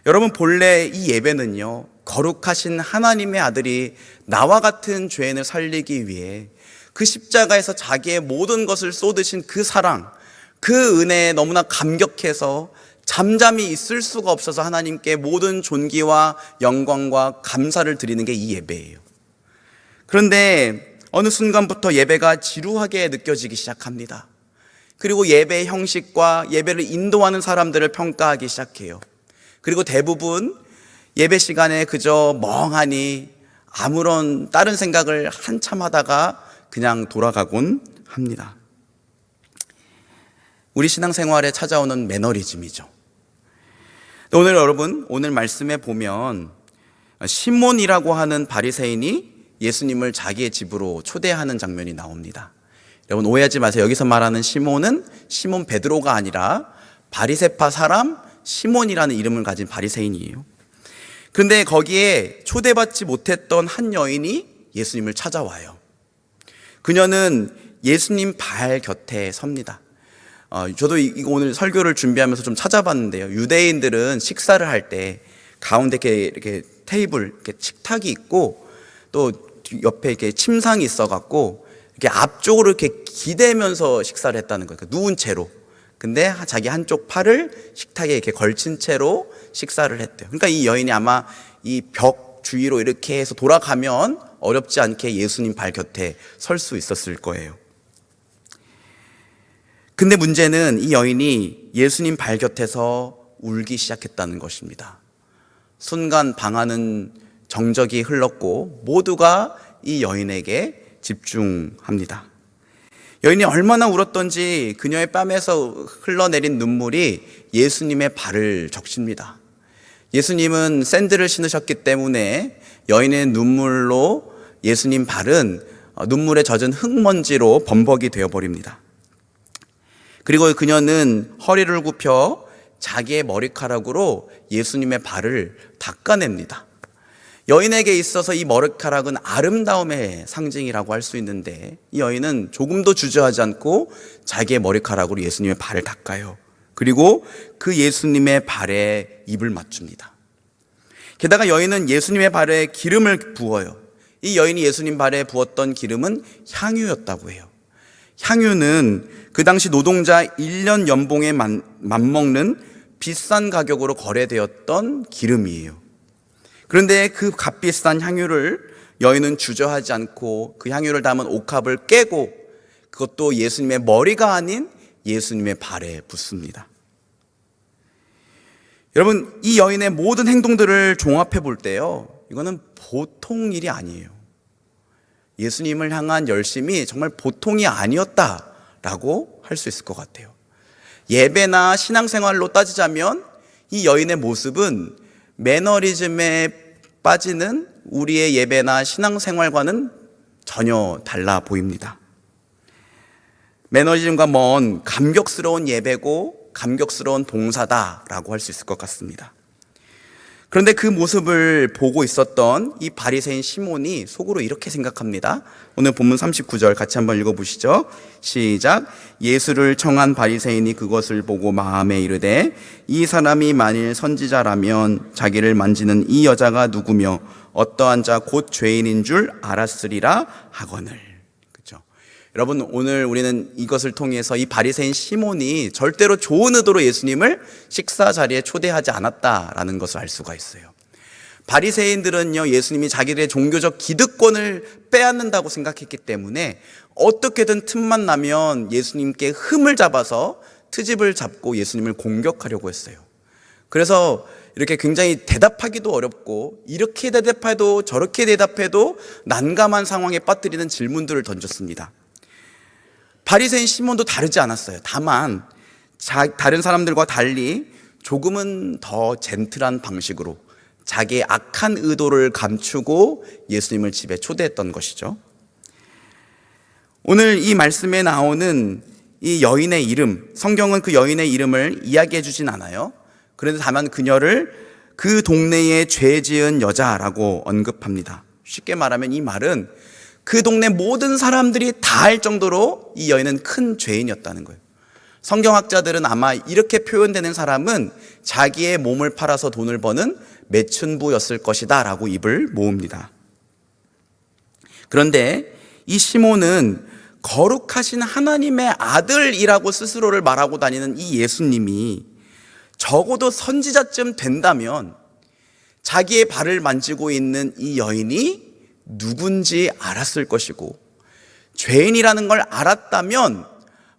여러분, 본래 이 예배는요, 거룩하신 하나님의 아들이 나와 같은 죄인을 살리기 위해 그 십자가에서 자기의 모든 것을 쏟으신 그 사랑, 그 은혜에 너무나 감격해서 잠잠히 있을 수가 없어서 하나님께 모든 존귀와 영광과 감사를 드리는 게 이 예배예요. 그런데 어느 순간부터 예배가 지루하게 느껴지기 시작합니다. 그리고 예배의 형식과 예배를 인도하는 사람들을 평가하기 시작해요. 그리고 대부분 예배 시간에 그저 멍하니 아무런 다른 생각을 한참 하다가 그냥 돌아가곤 합니다. 우리 신앙생활에 찾아오는 매너리즘이죠. 오늘 여러분, 오늘 말씀에 보면 시몬이라고 하는 바리새인이 예수님을 자기의 집으로 초대하는 장면이 나옵니다. 여러분, 오해하지 마세요. 여기서 말하는 시몬은 시몬 베드로가 아니라 바리새파 사람 시몬이라는 이름을 가진 바리새인이에요. 그런데 거기에 초대받지 못했던 한 여인이 예수님을 찾아와요. 그녀는 예수님 발 곁에 섭니다. 저도 이거 오늘 설교를 준비하면서 좀 찾아봤는데요. 유대인들은 식사를 할 때 가운데 이렇게 테이블, 이렇게 식탁이 있고 또 옆에 이렇게 침상이 있어갖고 이렇게 앞쪽으로 이렇게 기대면서 식사를 했다는 거예요. 그러니까 누운 채로. 근데 자기 한쪽 팔을 식탁에 이렇게 걸친 채로 식사를 했대요. 그러니까 이 여인이 아마 이 벽 주위로 이렇게 해서 돌아가면 어렵지 않게 예수님 발 곁에 설 수 있었을 거예요. 근데 문제는 이 여인이 예수님 발 곁에서 울기 시작했다는 것입니다. 순간 방하는 정적이 흘렀고 모두가 이 여인에게 집중합니다. 여인이 얼마나 울었던지 그녀의 뺨에서 흘러내린 눈물이 예수님의 발을 적십니다. 예수님은 샌들을 신으셨기 때문에 여인의 눈물로 예수님 발은 눈물에 젖은 흙먼지로 범벅이 되어버립니다. 그리고 그녀는 허리를 굽혀 자기의 머리카락으로 예수님의 발을 닦아냅니다. 여인에게 있어서 이 머리카락은 아름다움의 상징이라고 할 수 있는데 이 여인은 조금도 주저하지 않고 자기의 머리카락으로 예수님의 발을 닦아요. 그리고 그 예수님의 발에 입을 맞춥니다. 게다가 여인은 예수님의 발에 기름을 부어요. 이 여인이 예수님 발에 부었던 기름은 향유였다고 해요. 향유는 그 당시 노동자 1년 연봉에 맞먹는 비싼 가격으로 거래되었던 기름이에요. 그런데 그 값비싼 향유를 여인은 주저하지 않고 그 향유를 담은 옥합을 깨고 그것도 예수님의 머리가 아닌 예수님의 발에 붓습니다. 여러분, 이 여인의 모든 행동들을 종합해 볼 때요, 이거는 보통 일이 아니에요. 예수님을 향한 열심이 정말 보통이 아니었다라고 할 수 있을 것 같아요. 예배나 신앙생활로 따지자면 이 여인의 모습은 매너리즘에 빠지는 우리의 예배나 신앙생활과는 전혀 달라 보입니다. 매너리즘과 먼 감격스러운 예배고 감격스러운 봉사다라고 할 수 있을 것 같습니다. 그런데 그 모습을 보고 있었던 이 바리새인 시몬이 속으로 이렇게 생각합니다. 오늘 본문 39절 같이 한번 읽어보시죠. 시작. 예수를 청한 바리새인이 그것을 보고 마음에 이르되 이 사람이 만일 선지자라면 자기를 만지는 이 여자가 누구며 어떠한 자 곧 죄인인 줄 알았으리라 하거늘. 그렇죠? 여러분, 오늘 우리는 이것을 통해서 이 바리새인 시몬이 절대로 좋은 의도로 예수님을 식사 자리에 초대하지 않았다라는 것을 알 수가 있어요. 바리새인들은요, 예수님이 자기들의 종교적 기득권을 빼앗는다고 생각했기 때문에 어떻게든 틈만 나면 예수님께 흠을 잡아서 트집을 잡고 예수님을 공격하려고 했어요. 그래서 이렇게 굉장히 대답하기도 어렵고 이렇게 대답해도 저렇게 대답해도 난감한 상황에 빠뜨리는 질문들을 던졌습니다. 바리새인 시몬도 다르지 않았어요. 다만 다른 사람들과 달리 조금은 더 젠틀한 방식으로 자기의 악한 의도를 감추고 예수님을 집에 초대했던 것이죠. 오늘 이 말씀에 나오는 이 여인의 이름, 성경은 그 여인의 이름을 이야기해 주진 않아요. 그런데 다만 그녀를 그 동네에 죄 지은 여자라고 언급합니다. 쉽게 말하면 이 말은 그 동네 모든 사람들이 다 알 정도로 이 여인은 큰 죄인이었다는 거예요. 성경학자들은 아마 이렇게 표현되는 사람은 자기의 몸을 팔아서 돈을 버는 매춘부였을 것이다 라고 입을 모읍니다. 그런데 이 시몬은 거룩하신 하나님의 아들이라고 스스로를 말하고 다니는 이 예수님이 적어도 선지자쯤 된다면 자기의 발을 만지고 있는 이 여인이 누군지 알았을 것이고 죄인이라는 걸 알았다면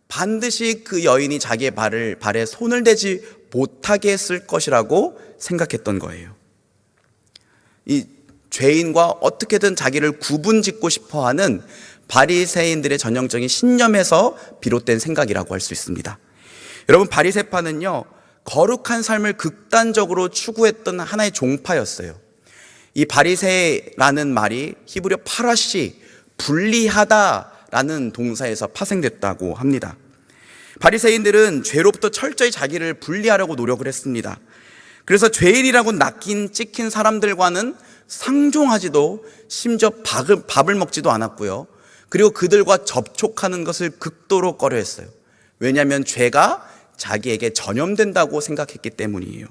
반드시 그 여인이 자기의 발에 손을 대지 못하게 했을 것이라고 생각했던 거예요. 이 죄인과 어떻게든 자기를 구분짓고 싶어하는 바리새인들의 전형적인 신념에서 비롯된 생각이라고 할 수 있습니다. 여러분, 바리새파는요, 거룩한 삶을 극단적으로 추구했던 하나의 종파였어요. 이 바리새라는 말이 히브리어 파라시, 분리하다라는 동사에서 파생됐다고 합니다. 바리새인들은 죄로부터 철저히 자기를 분리하려고 노력을 했습니다. 그래서 죄인이라고 찍힌 사람들과는 상종하지도 심지어 밥을 먹지도 않았고요. 그리고 그들과 접촉하는 것을 극도로 꺼려했어요. 왜냐하면 죄가 자기에게 전염된다고 생각했기 때문이에요.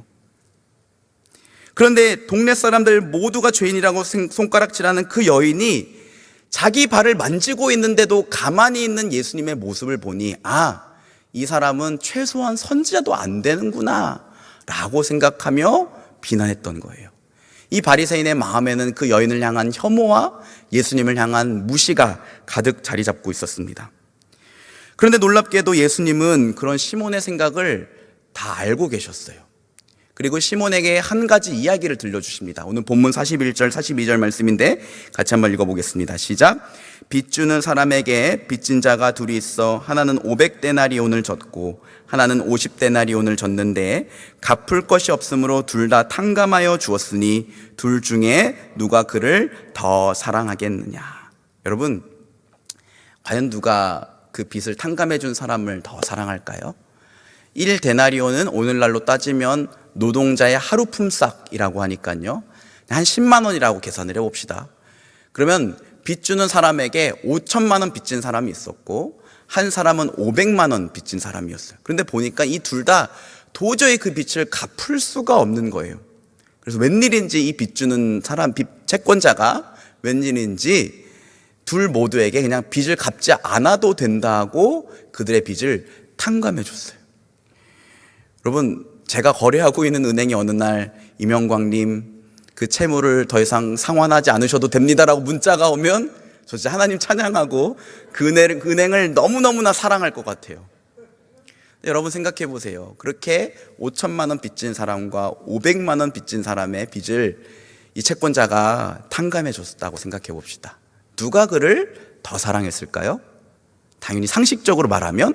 그런데 동네 사람들 모두가 죄인이라고 손가락질하는 그 여인이 자기 발을 만지고 있는데도 가만히 있는 예수님의 모습을 보니 이 사람은 최소한 선지자도 안 되는구나 라고 생각하며 비난했던 거예요. 이 바리새인의 마음에는 그 여인을 향한 혐오와 예수님을 향한 무시가 가득 자리 잡고 있었습니다. 그런데 놀랍게도 예수님은 그런 시몬의 생각을 다 알고 계셨어요. 그리고 시몬에게 한 가지 이야기를 들려주십니다. 오늘 본문 41절 42절 말씀인데 같이 한번 읽어보겠습니다. 시작. 빚 주는 사람에게 빚진 자가 둘이 있어 하나는 500데나리온을 졌고 하나는 50데나리온을 졌는데 갚을 것이 없으므로 둘 다 탕감하여 주었으니 둘 중에 누가 그를 더 사랑하겠느냐. 여러분, 과연 누가 그 빚을 탕감해 준 사람을 더 사랑할까요? 1데나리온은 오늘날로 따지면 노동자의 하루 품삯이라고 하니까요, 한 10만 원이라고 계산을 해봅시다. 그러면 빚 주는 사람에게 5천만 원 빚진 사람이 있었고 한 사람은 500만 원 빚진 사람이었어요. 그런데 보니까 이 둘 다 도저히 그 빚을 갚을 수가 없는 거예요. 그래서 웬일인지 이 빚 주는 사람, 채권자가 웬일인지 둘 모두에게 그냥 빚을 갚지 않아도 된다고 그들의 빚을 탕감해 줬어요. 여러분, 제가 거래하고 있는 은행이 어느 날 이명광님 그 채무를 더 이상 상환하지 않으셔도 됩니다라고 문자가 오면 저 진짜 하나님 찬양하고 그 은행을 너무너무나 사랑할 것 같아요. 여러분 생각해 보세요. 그렇게 5천만 원 빚진 사람과 500만 원 빚진 사람의 빚을 이 채권자가 탕감해 줬다고 생각해 봅시다. 누가 그를 더 사랑했을까요? 당연히 상식적으로 말하면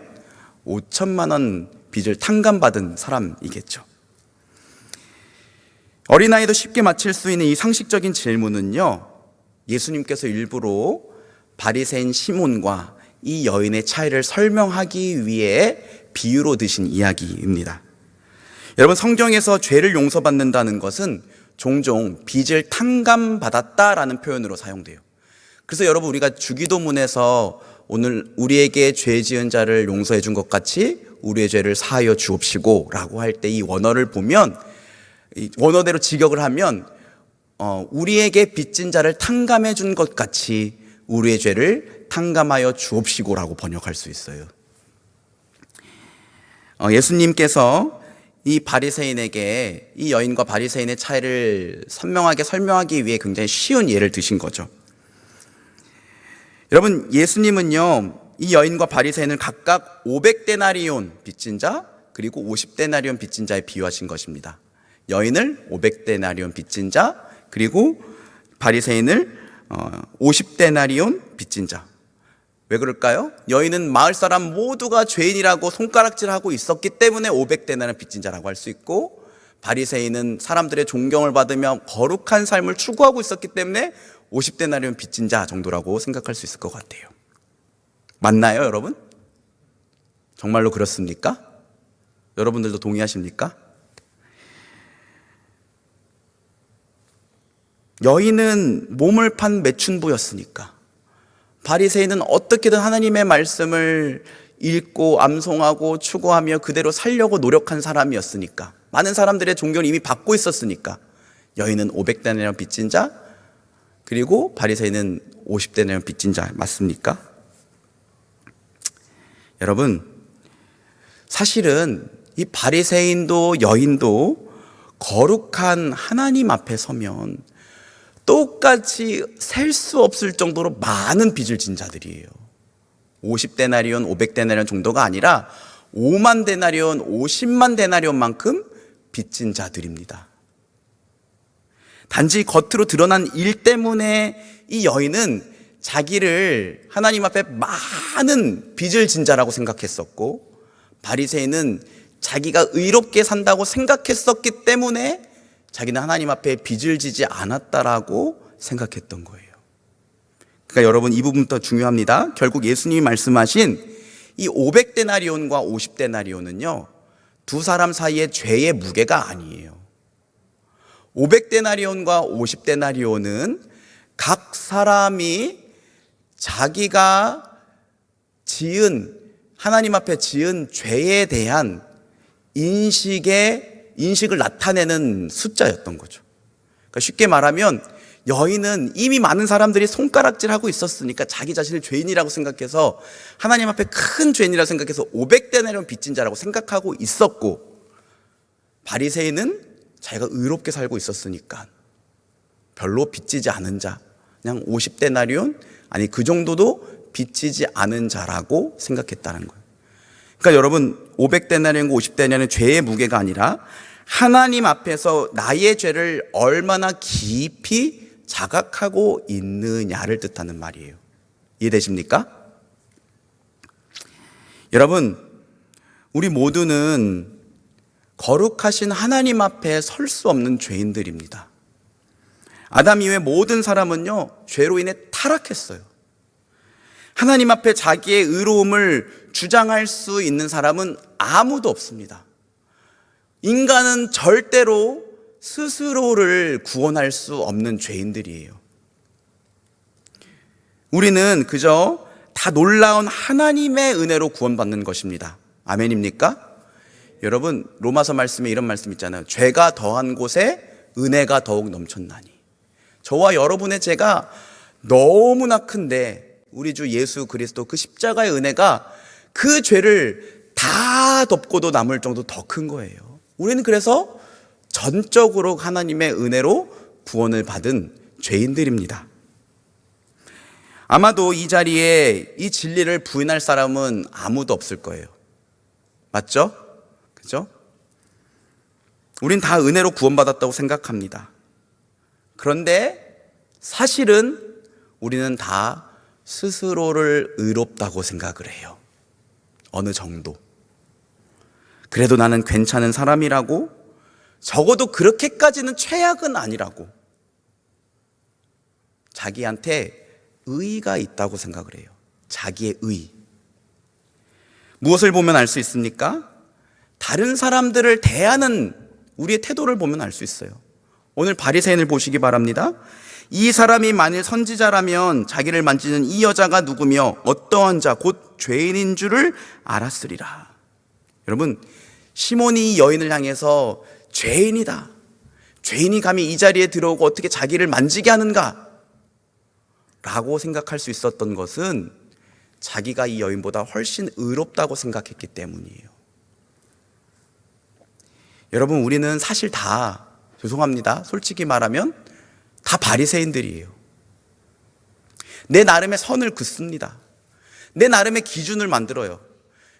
5천만 원 빚을 탕감받은 사람이겠죠. 어린아이도 쉽게 맞힐 수 있는 이 상식적인 질문은요, 예수님께서 일부러 바리새인 시몬과 이 여인의 차이를 설명하기 위해 비유로 드신 이야기입니다. 여러분, 성경에서 죄를 용서받는다는 것은 종종 빚을 탕감받았다라는 표현으로 사용돼요. 그래서 여러분, 우리가 주기도문에서 오늘 우리에게 죄 지은 자를 용서해 준 것 같이 우리의 죄를 사하여 주옵시고 라고 할 때 이 원어를 보면, 이 원어대로 직역을 하면 우리에게 빚진 자를 탕감해 준 것 같이 우리의 죄를 탕감하여 주옵시고라고 번역할 수 있어요. 예수님께서 이 바리새인에게 이 여인과 바리새인의 차이를 선명하게 설명하기 위해 굉장히 쉬운 예를 드신 거죠. 여러분, 예수님은요 이 여인과 바리새인을 각각 500데나리온 빚진 자 그리고 50데나리온 빚진 자에 비유하신 것입니다. 여인을 500데나리온 빚진 자 그리고 바리새인을 50데나리온 빚진 자. 왜 그럴까요? 여인은 마을 사람 모두가 죄인이라고 손가락질하고 있었기 때문에 500데나리온 빚진 자라고 할 수 있고, 바리새인은 사람들의 존경을 받으며 거룩한 삶을 추구하고 있었기 때문에 50데나리온 빚진 자 정도라고 생각할 수 있을 것 같아요. 맞나요, 여러분? 정말로 그렇습니까? 여러분들도 동의하십니까? 여인은 몸을 판 매춘부였으니까, 바리새인은 어떻게든 하나님의 말씀을 읽고 암송하고 추구하며 그대로 살려고 노력한 사람이었으니까, 많은 사람들의 존경을 이미 받고 있었으니까, 여인은 500데나리온 빚진 자 그리고 바리새인은 50데나리온 빚진 자 맞습니까? 여러분, 사실은 이 바리새인도 여인도 거룩한 하나님 앞에 서면 똑같이 셀 수 없을 정도로 많은 빚을 진 자들이에요. 50데나리온, 500데나리온 정도가 아니라 5만 데나리온, 50만 데나리온만큼 빚진 자들입니다. 단지 겉으로 드러난 일 때문에 이 여인은 자기를 하나님 앞에 많은 빚을 진 자라고 생각했었고, 바리새인은 자기가 의롭게 산다고 생각했었기 때문에 자기는 하나님 앞에 빚을 지지 않았다라고 생각했던 거예요. 그러니까 여러분, 이 부분부터 중요합니다. 결국 예수님이 말씀하신 이 500데나리온과 50데나리온은요 두 사람 사이의 죄의 무게가 아니에요. 500데나리온과 50데나리온은 각 사람이 자기가 지은 하나님 앞에 지은 죄에 대한 인식을 나타내는 숫자였던 거죠. 그러니까 쉽게 말하면 여인은 이미 많은 사람들이 손가락질하고 있었으니까 자기 자신을 죄인이라고 생각해서 하나님 앞에 큰 죄인이라고 생각해서 500데나리온 빚진 자라고 생각하고 있었고, 바리새인은 자기가 의롭게 살고 있었으니까 별로 빚지지 않은 자, 그냥 50데나리온 아니 그 정도도 빚지지 않은 자라고 생각했다는 거예요. 그러니까 여러분, 500데나리온과 50데나리온은 죄의 무게가 아니라 하나님 앞에서 나의 죄를 얼마나 깊이 자각하고 있느냐를 뜻하는 말이에요. 이해되십니까? 여러분, 우리 모두는 거룩하신 하나님 앞에 설 수 없는 죄인들입니다. 아담 이후에 모든 사람은요, 죄로 인해 타락했어요. 하나님 앞에 자기의 의로움을 주장할 수 있는 사람은 아무도 없습니다. 인간은 절대로 스스로를 구원할 수 없는 죄인들이에요. 우리는 그저 다 놀라운 하나님의 은혜로 구원받는 것입니다. 아멘입니까? 여러분, 로마서 말씀에 이런 말씀 있잖아요. 죄가 더한 곳에 은혜가 더욱 넘쳤나니. 저와 여러분의 죄가 너무나 큰데 우리 주 예수 그리스도 그 십자가의 은혜가 그 죄를 다 덮고도 남을 정도 더 큰 거예요. 우리는 그래서 전적으로 하나님의 은혜로 구원을 받은 죄인들입니다. 아마도 이 자리에 이 진리를 부인할 사람은 아무도 없을 거예요. 맞죠? 그죠? 우린 다 은혜로 구원받았다고 생각합니다. 그런데 사실은 우리는 다 스스로를 의롭다고 생각을 해요. 어느 정도. 그래도 나는 괜찮은 사람이라고, 적어도 그렇게까지는 최악은 아니라고, 자기한테 의의가 있다고 생각을 해요. 자기의 의. 무엇을 보면 알 수 있습니까? 다른 사람들을 대하는 우리의 태도를 보면 알 수 있어요. 오늘 바리새인을 보시기 바랍니다. 이 사람이 만일 선지자라면 자기를 만지는 이 여자가 누구며 어떠한 자 곧 죄인인 줄을 알았으리라. 여러분, 시몬이 이 여인을 향해서 죄인이다, 죄인이 감히 이 자리에 들어오고 어떻게 자기를 만지게 하는가 라고 생각할 수 있었던 것은 자기가 이 여인보다 훨씬 의롭다고 생각했기 때문이에요. 여러분, 우리는 사실 다, 죄송합니다, 솔직히 말하면 다 바리새인들이에요. 내 나름의 선을 긋습니다. 내 나름의 기준을 만들어요.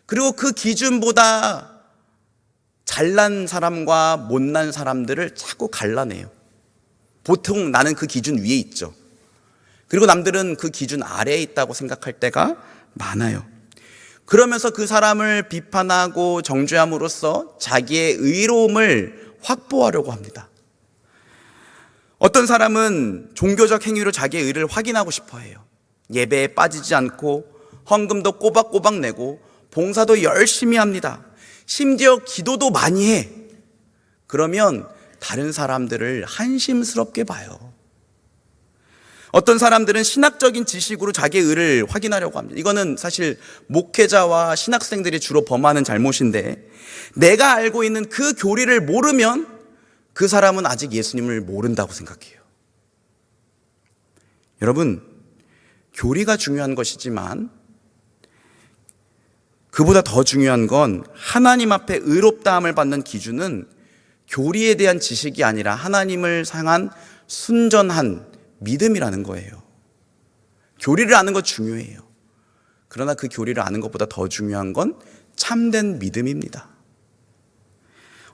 그리고 그 기준보다 잘난 사람과 못난 사람들을 자꾸 갈라내요. 보통 나는 그 기준 위에 있죠. 그리고 남들은 그 기준 아래에 있다고 생각할 때가 많아요. 그러면서 그 사람을 비판하고 정죄함으로써 자기의 의로움을 확보하려고 합니다. 어떤 사람은 종교적 행위로 자기의 의를 확인하고 싶어 해요. 예배에 빠지지 않고 헌금도 꼬박꼬박 내고 봉사도 열심히 합니다. 심지어 기도도 많이 해. 그러면 다른 사람들을 한심스럽게 봐요. 어떤 사람들은 신학적인 지식으로 자기의 의를 확인하려고 합니다. 이거는 사실 목회자와 신학생들이 주로 범하는 잘못인데, 내가 알고 있는 그 교리를 모르면 그 사람은 아직 예수님을 모른다고 생각해요. 여러분, 교리가 중요한 것이지만 그보다 더 중요한 건 하나님 앞에 의롭다함을 받는 기준은 교리에 대한 지식이 아니라 하나님을 향한 순전한 믿음이라는 거예요. 교리를 아는 것 중요해요. 그러나 그 교리를 아는 것보다 더 중요한 건 참된 믿음입니다.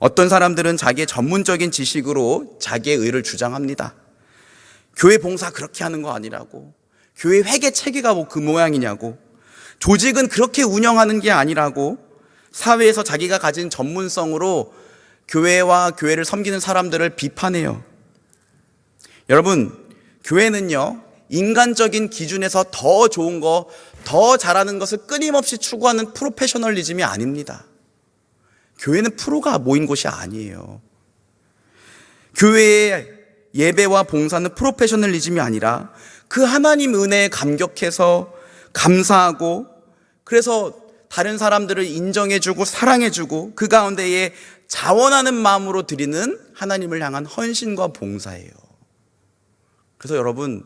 어떤 사람들은 자기의 전문적인 지식으로 자기의 의를 주장합니다. 교회 봉사 그렇게 하는 거 아니라고, 교회 회계 체계가 뭐 그 모양이냐고, 조직은 그렇게 운영하는 게 아니라고, 사회에서 자기가 가진 전문성으로 교회와 교회를 섬기는 사람들을 비판해요. 여러분, 교회는요, 인간적인 기준에서 더 좋은 거, 더 잘하는 것을 끊임없이 추구하는 프로페셔널리즘이 아닙니다. 교회는 프로가 모인 곳이 아니에요. 교회의 예배와 봉사는 프로페셔널리즘이 아니라 그 하나님 은혜에 감격해서 감사하고, 그래서 다른 사람들을 인정해주고 사랑해주고 그 가운데에 자원하는 마음으로 드리는 하나님을 향한 헌신과 봉사예요. 그래서 여러분,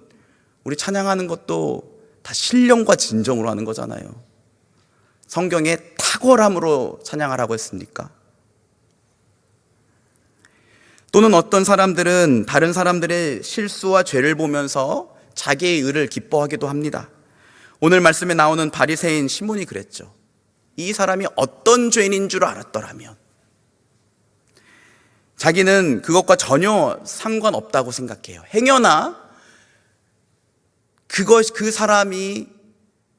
우리 찬양하는 것도 다 신령과 진정으로 하는 거잖아요. 성경에 탁월함으로 찬양하라고 했습니까? 또는 어떤 사람들은 다른 사람들의 실수와 죄를 보면서 자기의 의를 기뻐하기도 합니다. 오늘 말씀에 나오는 바리새인 시몬이 그랬죠. 이 사람이 어떤 죄인인 줄 알았더라면. 자기는 그것과 전혀 상관없다고 생각해요. 행여나 그 사람이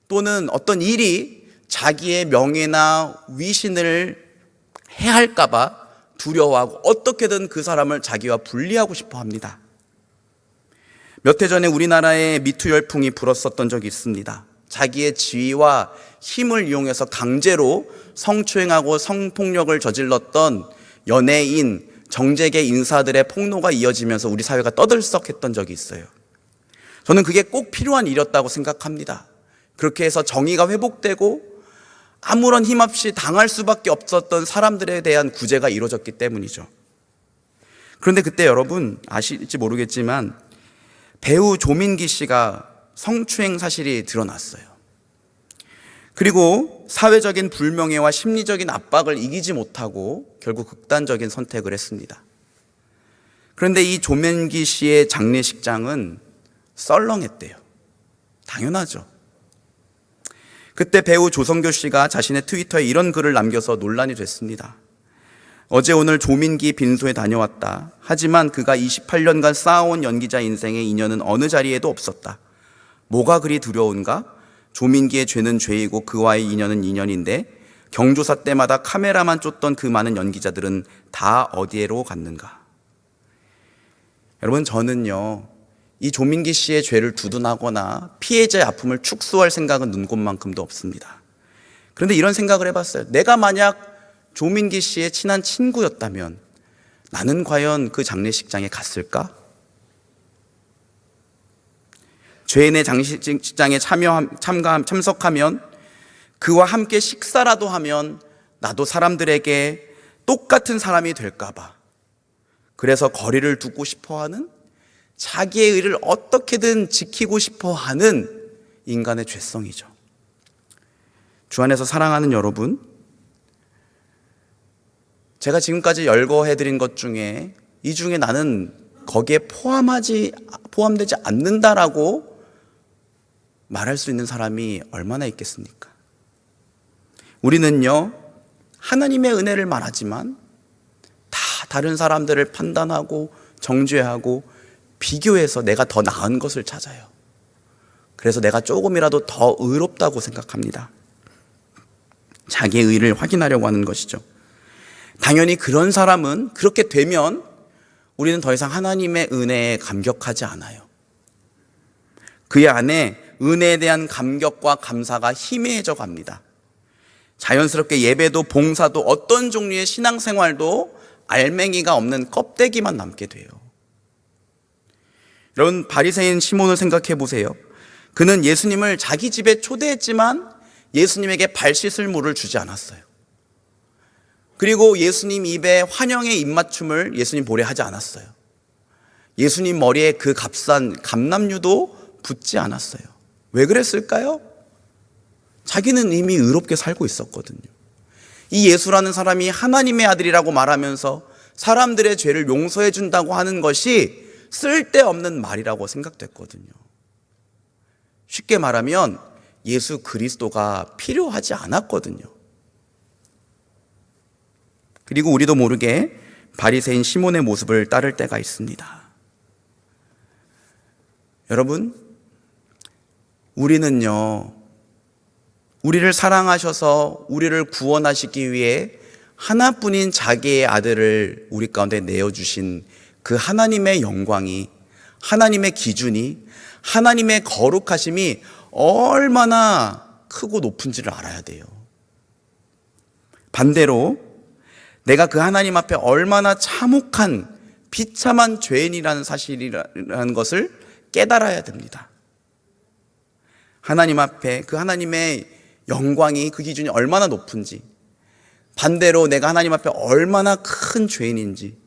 또는 어떤 일이 자기의 명예나 위신을 해할까봐 두려워하고 어떻게든 그 사람을 자기와 분리하고 싶어 합니다. 몇 해 전에 우리나라에 미투 열풍이 불었었던 적이 있습니다. 자기의 지위와 힘을 이용해서 강제로 성추행하고 성폭력을 저질렀던 연예인, 정재계 인사들의 폭로가 이어지면서 우리 사회가 떠들썩했던 적이 있어요. 저는 그게 꼭 필요한 일이었다고 생각합니다. 그렇게 해서 정의가 회복되고 아무런 힘 없이 당할 수밖에 없었던 사람들에 대한 구제가 이루어졌기 때문이죠. 그런데 그때 여러분 아실지 모르겠지만 배우 조민기 씨가 성추행 사실이 드러났어요. 그리고 사회적인 불명예와 심리적인 압박을 이기지 못하고 결국 극단적인 선택을 했습니다. 그런데 이 조민기 씨의 장례식장은 썰렁했대요. 당연하죠. 그때 배우 조성교 씨가 자신의 트위터에 이런 글을 남겨서 논란이 됐습니다. 어제 오늘 조민기 빈소에 다녀왔다. 하지만 그가 28년간 쌓아온 연기자 인생의 인연은 어느 자리에도 없었다. 뭐가 그리 두려운가? 조민기의 죄는 죄이고 그와의 인연은 인연인데 경조사 때마다 카메라만 쫓던 그 많은 연기자들은 다 어디로 갔는가? 여러분, 저는요, 이 조민기 씨의 죄를 두둔하거나 피해자의 아픔을 축소할 생각은 눈꼽만큼도 없습니다. 그런데 이런 생각을 해봤어요. 내가 만약 조민기 씨의 친한 친구였다면 나는 과연 그 장례식장에 갔을까? 죄인의 장례식장에 참석하면 그와 함께 식사라도 하면 나도 사람들에게 똑같은 사람이 될까봐, 그래서 거리를 두고 싶어하는, 자기의 의를 어떻게든 지키고 싶어하는 인간의 죄성이죠. 주 안에서 사랑하는 여러분, 제가 지금까지 열거해드린 것 중에 이 중에 나는 거기에 포함되지 않는다라고 말할 수 있는 사람이 얼마나 있겠습니까? 우리는요, 하나님의 은혜를 말하지만 다 다른 사람들을 판단하고 정죄하고 비교해서 내가 더 나은 것을 찾아요. 그래서 내가 조금이라도 더 의롭다고 생각합니다. 자기의 의를 확인하려고 하는 것이죠. 당연히 그런 사람은, 그렇게 되면 우리는 더 이상 하나님의 은혜에 감격하지 않아요. 그의 안에 은혜에 대한 감격과 감사가 희미해져 갑니다. 자연스럽게 예배도 봉사도 어떤 종류의 신앙생활도 알맹이가 없는 껍데기만 남게 돼요. 여러분, 바리새인 시몬을 생각해 보세요. 그는 예수님을 자기 집에 초대했지만 예수님에게 발 씻을 물을 주지 않았어요. 그리고 예수님 입에 환영의 입맞춤을 예수님 보려 하지 않았어요. 예수님 머리에 그 값싼 감람유도 붓지 않았어요. 왜 그랬을까요? 자기는 이미 의롭게 살고 있었거든요. 이 예수라는 사람이 하나님의 아들이라고 말하면서 사람들의 죄를 용서해 준다고 하는 것이 쓸데없는 말이라고 생각됐거든요. 쉽게 말하면 예수 그리스도가 필요하지 않았거든요. 그리고 우리도 모르게 바리새인 시몬의 모습을 따를 때가 있습니다. 여러분, 우리는요, 우리를 사랑하셔서 우리를 구원하시기 위해 하나뿐인 자기의 아들을 우리 가운데 내어주신 그 하나님의 영광이, 하나님의 기준이, 하나님의 거룩하심이 얼마나 크고 높은지를 알아야 돼요. 반대로 내가 그 하나님 앞에 얼마나 참혹한 비참한 죄인이라는 사실이라는 것을 깨달아야 됩니다. 하나님 앞에 그 하나님의 영광이 그 기준이 얼마나 높은지, 반대로 내가 하나님 앞에 얼마나 큰 죄인인지,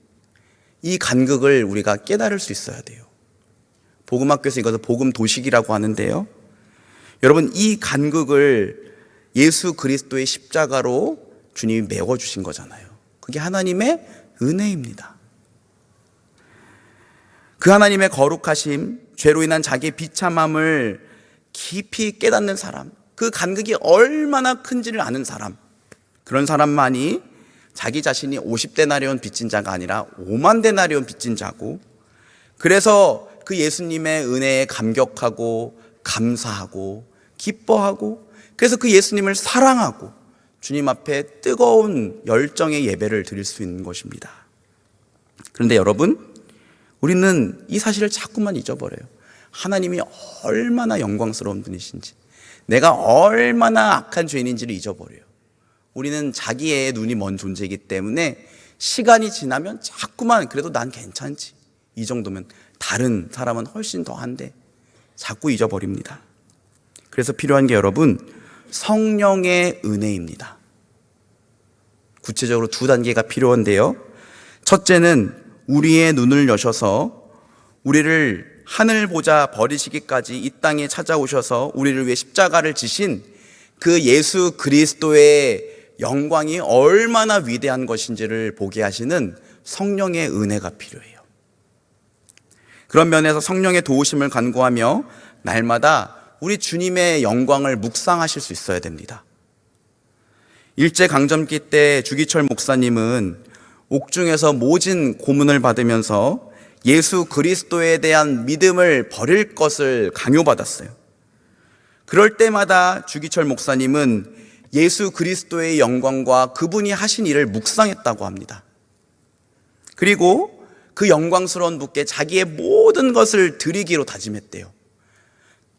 이 간극을 우리가 깨달을 수 있어야 돼요. 복음학교에서 이것을 복음도식이라고 하는데요, 여러분, 이 간극을 예수 그리스도의 십자가로 주님이 메워주신 거잖아요. 그게 하나님의 은혜입니다. 그 하나님의 거룩하심, 죄로 인한 자기의 비참함을 깊이 깨닫는 사람, 그 간극이 얼마나 큰지를 아는 사람, 그런 사람만이 자기 자신이 50데나리온 빚진 자가 아니라 50,000데나리온 빚진 자고, 그래서 그 예수님의 은혜에 감격하고 감사하고 기뻐하고, 그래서 그 예수님을 사랑하고 주님 앞에 뜨거운 열정의 예배를 드릴 수 있는 것입니다. 그런데 여러분, 우리는 이 사실을 자꾸만 잊어버려요. 하나님이 얼마나 영광스러운 분이신지, 내가 얼마나 악한 죄인인지를 잊어버려요. 우리는 자기의 눈이 먼 존재이기 때문에 시간이 지나면 자꾸만 그래도 난 괜찮지, 이 정도면 다른 사람은 훨씬 더한데 자꾸 잊어버립니다. 그래서 필요한 게 여러분, 성령의 은혜입니다. 구체적으로 2단계가 필요한데요, 첫째는 우리의 눈을 여셔서 우리를 하늘 보자 버리시기까지 이 땅에 찾아오셔서 우리를 위해 십자가를 지신 그 예수 그리스도의 영광이 얼마나 위대한 것인지를 보게 하시는 성령의 은혜가 필요해요. 그런 면에서 성령의 도우심을 간구하며 날마다 우리 주님의 영광을 묵상하실 수 있어야 됩니다. 일제강점기 때 주기철 목사님은 옥중에서 모진 고문을 받으면서 예수 그리스도에 대한 믿음을 버릴 것을 강요받았어요. 그럴 때마다 주기철 목사님은 예수 그리스도의 영광과 그분이 하신 일을 묵상했다고 합니다. 그리고 그 영광스러운 분께 자기의 모든 것을 드리기로 다짐했대요.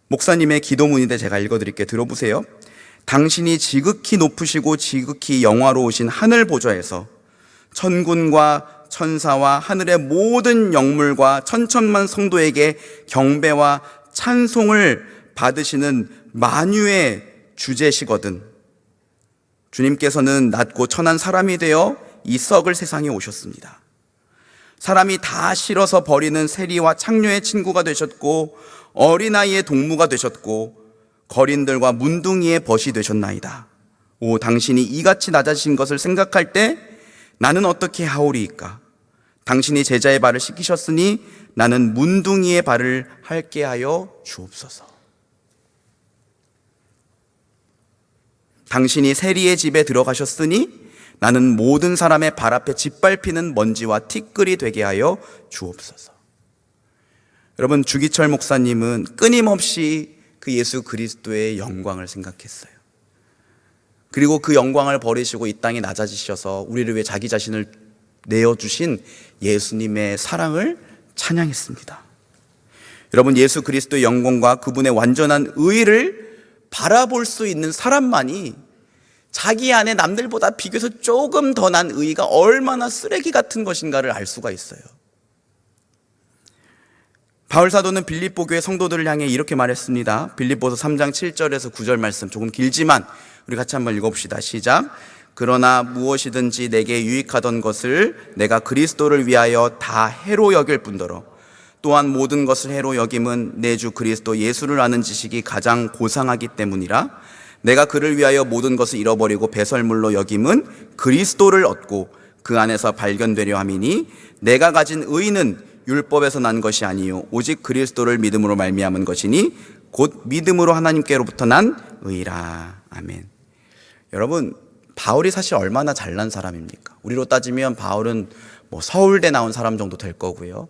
목사님의 기도문인데 제가 읽어드릴게요. 들어보세요. 당신이 지극히 높으시고 지극히 영화로우신 하늘 보좌에서 천군과 천사와 하늘의 모든 영물과 천천만 성도에게 경배와 찬송을 받으시는 만유의 주제시거든 주님께서는 낮고 천한 사람이 되어 이 썩을 세상에 오셨습니다. 사람이 다 싫어서 버리는 세리와 창녀의 친구가 되셨고 어린아이의 동무가 되셨고 거린들과 문둥이의 벗이 되셨나이다. 오, 당신이 이같이 낮아지신 것을 생각할 때 나는 어떻게 하오리이까? 당신이 제자의 발을 씻기셨으니 나는 문둥이의 발을 핥게 하여 주옵소서. 당신이 세리의 집에 들어가셨으니 나는 모든 사람의 발 앞에 짓밟히는 먼지와 티끌이 되게 하여 주옵소서. 여러분, 주기철 목사님은 끊임없이 그 예수 그리스도의 영광을 생각했어요. 그리고 그 영광을 버리시고 이 땅에 낮아지셔서 우리를 위해 자기 자신을 내어주신 예수님의 사랑을 찬양했습니다. 여러분, 예수 그리스도의 영광과 그분의 완전한 의를 바라볼 수 있는 사람만이 자기 안에 남들보다 비교해서 조금 더 난 의가 얼마나 쓰레기 같은 것인가를 알 수가 있어요. 바울 사도는 빌립보 교회 성도들을 향해 이렇게 말했습니다. 빌립보서 3장 7절에서 9절 말씀 조금 길지만 우리 같이 한번 읽어봅시다. 시작. 그러나 무엇이든지 내게 유익하던 것을 내가 그리스도를 위하여 다 해로 여길 뿐더러 또한 모든 것을 해로 여김은 내 주 그리스도 예수를 아는 지식이 가장 고상하기 때문이라. 내가 그를 위하여 모든 것을 잃어버리고 배설물로 여김은 그리스도를 얻고 그 안에서 발견되려 함이니 내가 가진 의는 율법에서 난 것이 아니요 오직 그리스도를 믿음으로 말미암은 것이니 곧 믿음으로 하나님께로부터 난 의라. 아멘. 여러분, 바울이 사실 얼마나 잘난 사람입니까? 우리로 따지면 바울은 서울대 나온 사람 정도 될 거고요.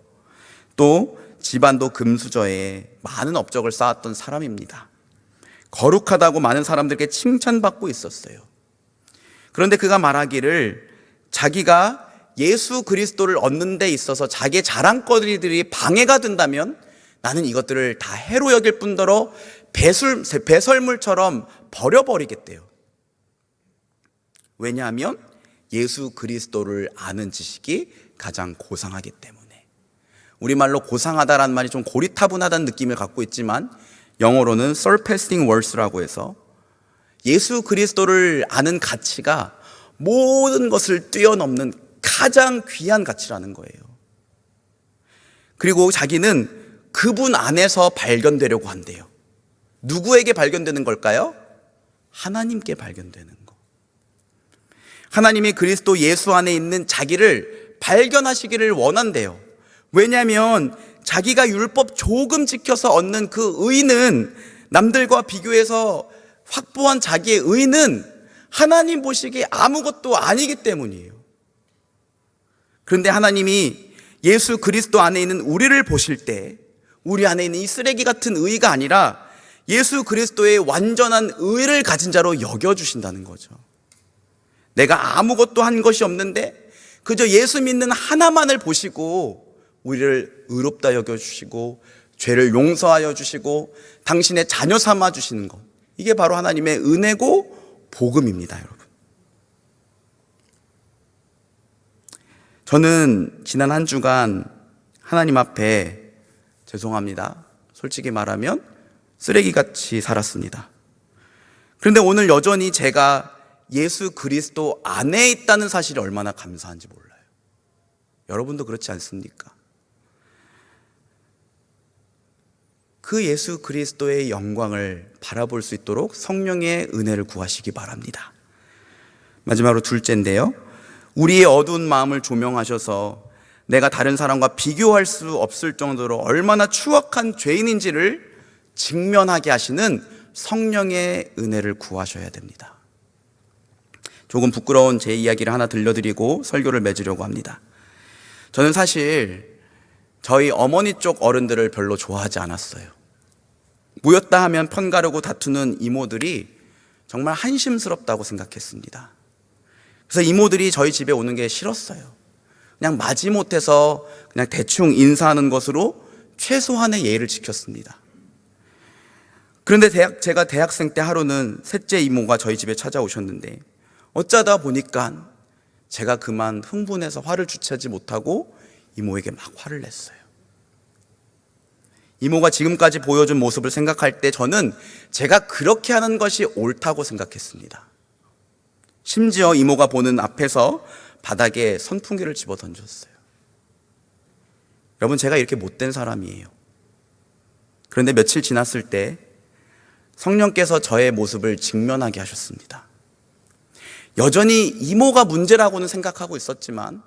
또 집안도 금수저에 많은 업적을 쌓았던 사람입니다. 거룩하다고 많은 사람들에게 칭찬받고 있었어요. 그런데 그가 말하기를 자기가 예수 그리스도를 얻는 데 있어서 자기의 자랑거리들이 방해가 된다면 나는 이것들을 다 해로 여길 뿐더러 배설물처럼 버려버리겠대요. 왜냐하면 예수 그리스도를 아는 지식이 가장 고상하기 때문에. 우리말로 고상하다라는 말이 좀 고리타분하다는 느낌을 갖고 있지만 영어로는 surpassing worth라고 해서 예수 그리스도를 아는 가치가 모든 것을 뛰어넘는 가장 귀한 가치라는 거예요. 그리고 자기는 그분 안에서 발견되려고 한대요. 누구에게 발견되는 걸까요? 하나님께 발견되는 거. 하나님이 그리스도 예수 안에 있는 자기를 발견하시기를 원한대요. 왜냐하면 자기가 율법 조금 지켜서 얻는 그 의는, 남들과 비교해서 확보한 자기의 의는 하나님 보시기에 아무것도 아니기 때문이에요. 그런데 하나님이 예수 그리스도 안에 있는 우리를 보실 때 우리 안에 있는 이 쓰레기 같은 의가 아니라 예수 그리스도의 완전한 의를 가진 자로 여겨주신다는 거죠. 내가 아무것도 한 것이 없는데 그저 예수 믿는 하나만을 보시고 우리를 의롭다 여겨주시고 죄를 용서하여 주시고 당신의 자녀 삼아 주시는 것, 이게 바로 하나님의 은혜고 복음입니다. 여러분, 저는 지난 한 주간 하나님 앞에 죄송합니다, 솔직히 말하면 쓰레기같이 살았습니다. 그런데 오늘 여전히 제가 예수 그리스도 안에 있다는 사실이 얼마나 감사한지 몰라요. 여러분도 그렇지 않습니까? 그 예수 그리스도의 영광을 바라볼 수 있도록 성령의 은혜를 구하시기 바랍니다. 마지막으로 둘째인데요, 우리의 어두운 마음을 조명하셔서 내가 다른 사람과 비교할 수 없을 정도로 얼마나 추악한 죄인인지를 직면하게 하시는 성령의 은혜를 구하셔야 됩니다. 조금 부끄러운 제 이야기를 하나 들려드리고 설교를 맺으려고 합니다. 저는 사실 저희 어머니 쪽 어른들을 별로 좋아하지 않았어요. 모였다 하면 편가르고 다투는 이모들이 정말 한심스럽다고 생각했습니다. 그래서 이모들이 저희 집에 오는 게 싫었어요. 그냥 마지못해서 그냥 대충 인사하는 것으로 최소한의 예의를 지켰습니다. 그런데 제가 대학생 때 하루는 셋째 이모가 저희 집에 찾아오셨는데 어쩌다 보니까 제가 그만 흥분해서 화를 주체하지 못하고 이모에게 막 화를 냈어요. 이모가 지금까지 보여준 모습을 생각할 때 저는 제가 그렇게 하는 것이 옳다고 생각했습니다. 심지어 이모가 보는 앞에서 바닥에 선풍기를 집어 던졌어요. 여러분, 제가 이렇게 못된 사람이에요. 그런데 며칠 지났을 때 성령께서 저의 모습을 직면하게 하셨습니다. 여전히 이모가 문제라고는 생각하고 있었지만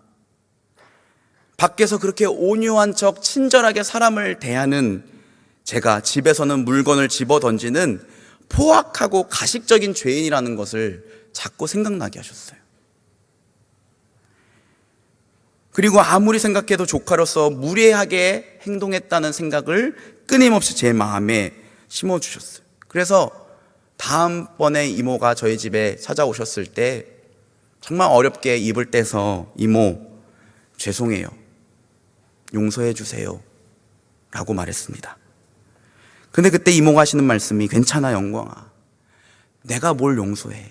밖에서 그렇게 온유한 척 친절하게 사람을 대하는 제가 집에서는 물건을 집어 던지는 포악하고 가식적인 죄인이라는 것을 자꾸 생각나게 하셨어요. 그리고 아무리 생각해도 조카로서 무례하게 행동했다는 생각을 끊임없이 제 마음에 심어주셨어요. 그래서 다음번에 이모가 저희 집에 찾아오셨을 때 정말 어렵게 입을 떼서 이모, 죄송해요, 용서해 주세요 라고 말했습니다. 근데 그때 이모가 하시는 말씀이, 괜찮아 영광아, 내가 뭘 용서해,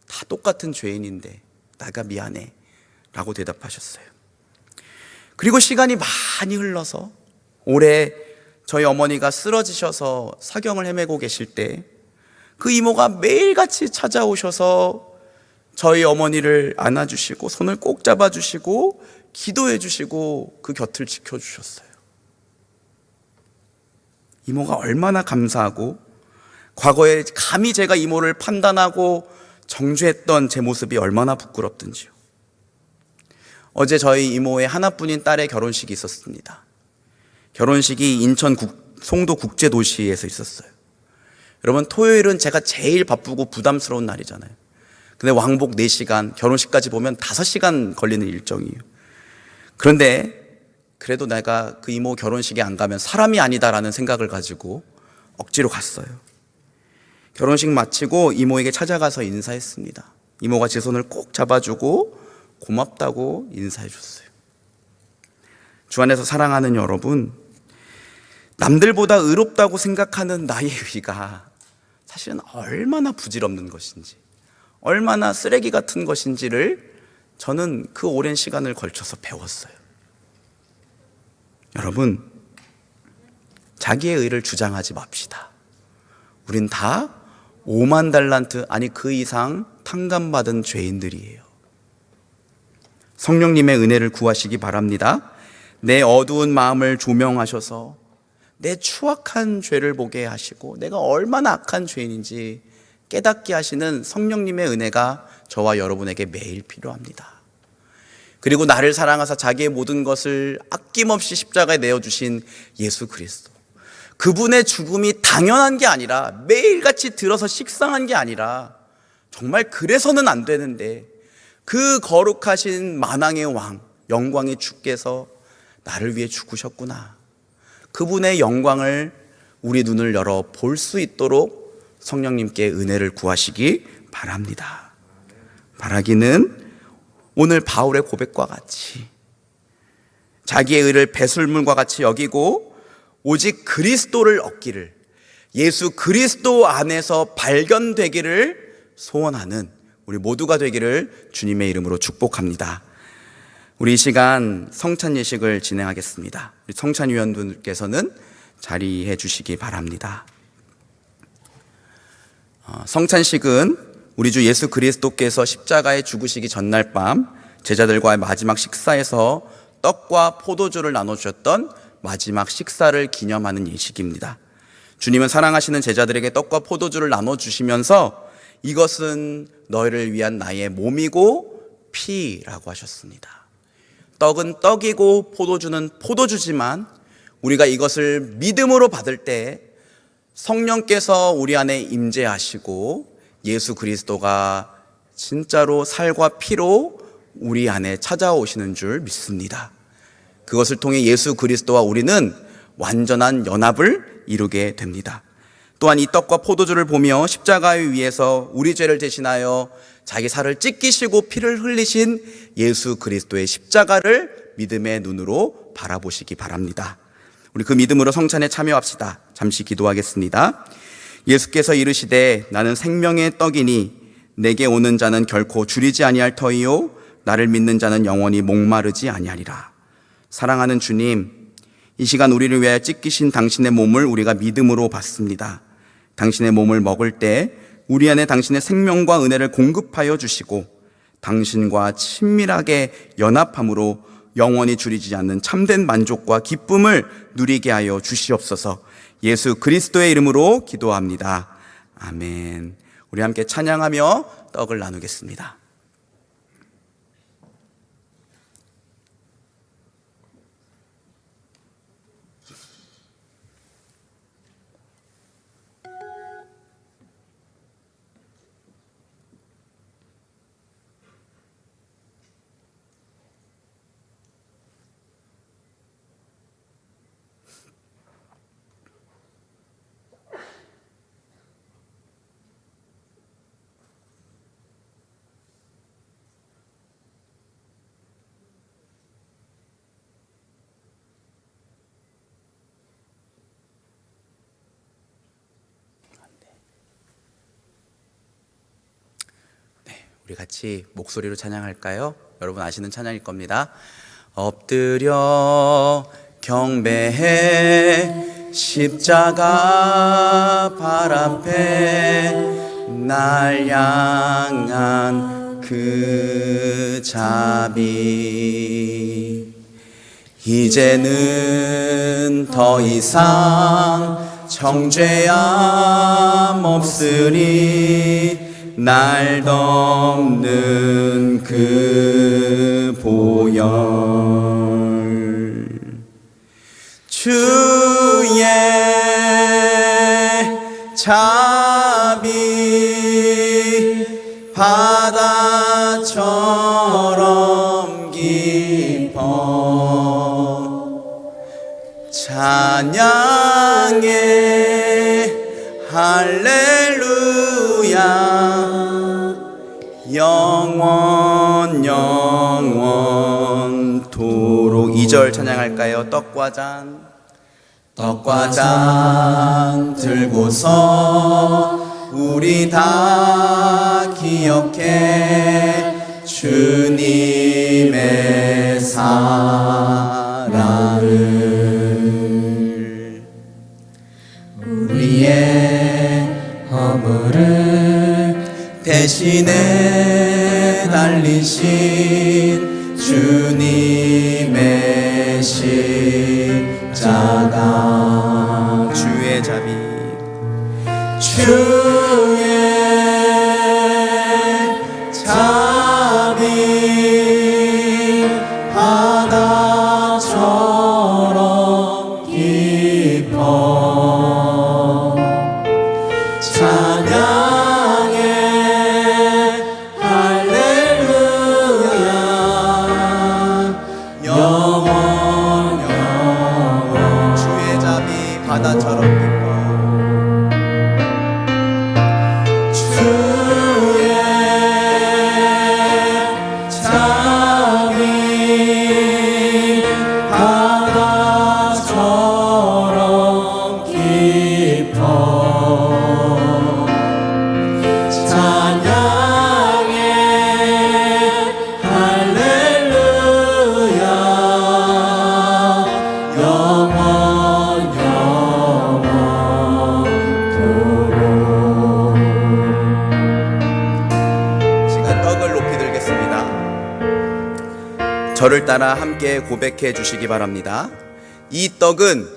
다 똑같은 죄인인데 내가 미안해 라고 대답하셨어요. 그리고 시간이 많이 흘러서 올해 저희 어머니가 쓰러지셔서 사경을 헤매고 계실 때 그 이모가 매일같이 찾아오셔서 저희 어머니를 안아주시고 손을 꼭 잡아주시고 기도해 주시고 그 곁을 지켜주셨어요. 이모가 얼마나 감사하고 과거에 감히 제가 이모를 판단하고 정죄했던 제 모습이 얼마나 부끄럽든지요. 어제 저희 이모의 하나뿐인 딸의 결혼식이 있었습니다. 결혼식이 인천 송도 국제도시에서 있었어요. 여러분, 토요일은 제가 제일 바쁘고 부담스러운 날이잖아요. 근데 왕복 4시간, 결혼식까지 보면 5시간 걸리는 일정이에요. 그런데 그래도 내가 그 이모 결혼식에 안 가면 사람이 아니다라는 생각을 가지고 억지로 갔어요. 결혼식 마치고 이모에게 찾아가서 인사했습니다. 이모가 제 손을 꼭 잡아주고 고맙다고 인사해 줬어요. 주 안에서 사랑하는 여러분, 남들보다 의롭다고 생각하는 나의 의가 사실은 얼마나 부질없는 것인지, 얼마나 쓰레기 같은 것인지를 저는 그 오랜 시간을 걸쳐서 배웠어요. 여러분, 자기의 의를 주장하지 맙시다. 우린 다 5만 달란트 아니 그 이상 탕감받은 죄인들이에요. 성령님의 은혜를 구하시기 바랍니다. 내 어두운 마음을 조명하셔서 내 추악한 죄를 보게 하시고 내가 얼마나 악한 죄인인지 깨닫게 하시는 성령님의 은혜가 저와 여러분에게 매일 필요합니다. 그리고 나를 사랑하사 자기의 모든 것을 아낌없이 십자가에 내어주신 예수 그리스도, 그분의 죽음이 당연한 게 아니라 매일같이 들어서 식상한 게 아니라 정말 그래서는 안 되는데 그 거룩하신 만왕의 왕, 영광의 주께서 나를 위해 죽으셨구나. 그분의 영광을 우리 눈을 열어 볼 수 있도록 성령님께 은혜를 구하시기 바랍니다. 바라기는 오늘 바울의 고백과 같이 자기의 의를 배설물과 같이 여기고 오직 그리스도를 얻기를, 예수 그리스도 안에서 발견되기를 소원하는 우리 모두가 되기를 주님의 이름으로 축복합니다. 우리 이 시간 성찬 예식을 진행하겠습니다. 우리 성찬위원분께서는 자리해 주시기 바랍니다. 성찬식은 우리 주 예수 그리스도께서 십자가에 죽으시기 전날 밤 제자들과의 마지막 식사에서 떡과 포도주를 나눠주셨던 마지막 식사를 기념하는 예식입니다. 주님은 사랑하시는 제자들에게 떡과 포도주를 나눠주시면서 이것은 너희를 위한 나의 몸이고 피라고 하셨습니다. 떡은 떡이고 포도주는 포도주지만 우리가 이것을 믿음으로 받을 때 성령께서 우리 안에 임재하시고 예수 그리스도가 진짜로 살과 피로 우리 안에 찾아오시는 줄 믿습니다. 그것을 통해 예수 그리스도와 우리는 완전한 연합을 이루게 됩니다. 또한 이 떡과 포도주를 보며 십자가 위에서 우리 죄를 대신하여 자기 살을 찢기시고 피를 흘리신 예수 그리스도의 십자가를 믿음의 눈으로 바라보시기 바랍니다. 우리 그 믿음으로 성찬에 참여합시다. 잠시 기도하겠습니다. 예수께서 이르시되 나는 생명의 떡이니 내게 오는 자는 결코 줄이지 아니할 터이요 나를 믿는 자는 영원히 목마르지 아니하리라. 사랑하는 주님, 이 시간 우리를 위하여 찢기신 당신의 몸을 우리가 믿음으로 받습니다. 당신의 몸을 먹을 때 우리 안에 당신의 생명과 은혜를 공급하여 주시고 당신과 친밀하게 연합함으로 영원히 줄이지 않는 참된 만족과 기쁨을 누리게 하여 주시옵소서. 예수 그리스도의 이름으로 기도합니다. 아멘. 우리 함께 찬양하며 떡을 나누겠습니다. 우리 같이 목소리로 찬양할까요? 여러분 아시는 찬양일 겁니다. 엎드려 경배해 십자가 발 앞에 날 향한 그 자비, 이제는 더 이상 정죄함 없으리 날 덮는 그 보혈, 주의 자비 바다처럼 깊어 찬양해 할렐루야 영원토록. 2절 찬양할까요? 떡과 잔 들고서 우리 다 기억해 주님의 사랑을, 우리의 허물을 대신에 달리신 주님의 십자가 주의 자비 주의 자비 바다처럼 깊어 찬양해 할렐루야 영원 주의 자비 바다처럼 깊어 주의 자비 바다처럼 깊어 찬양해 할렐루야 영원 시간 떡을 높이 들겠습니다. 저를 따라 함께 고백해 주시기 바랍니다. 이 떡은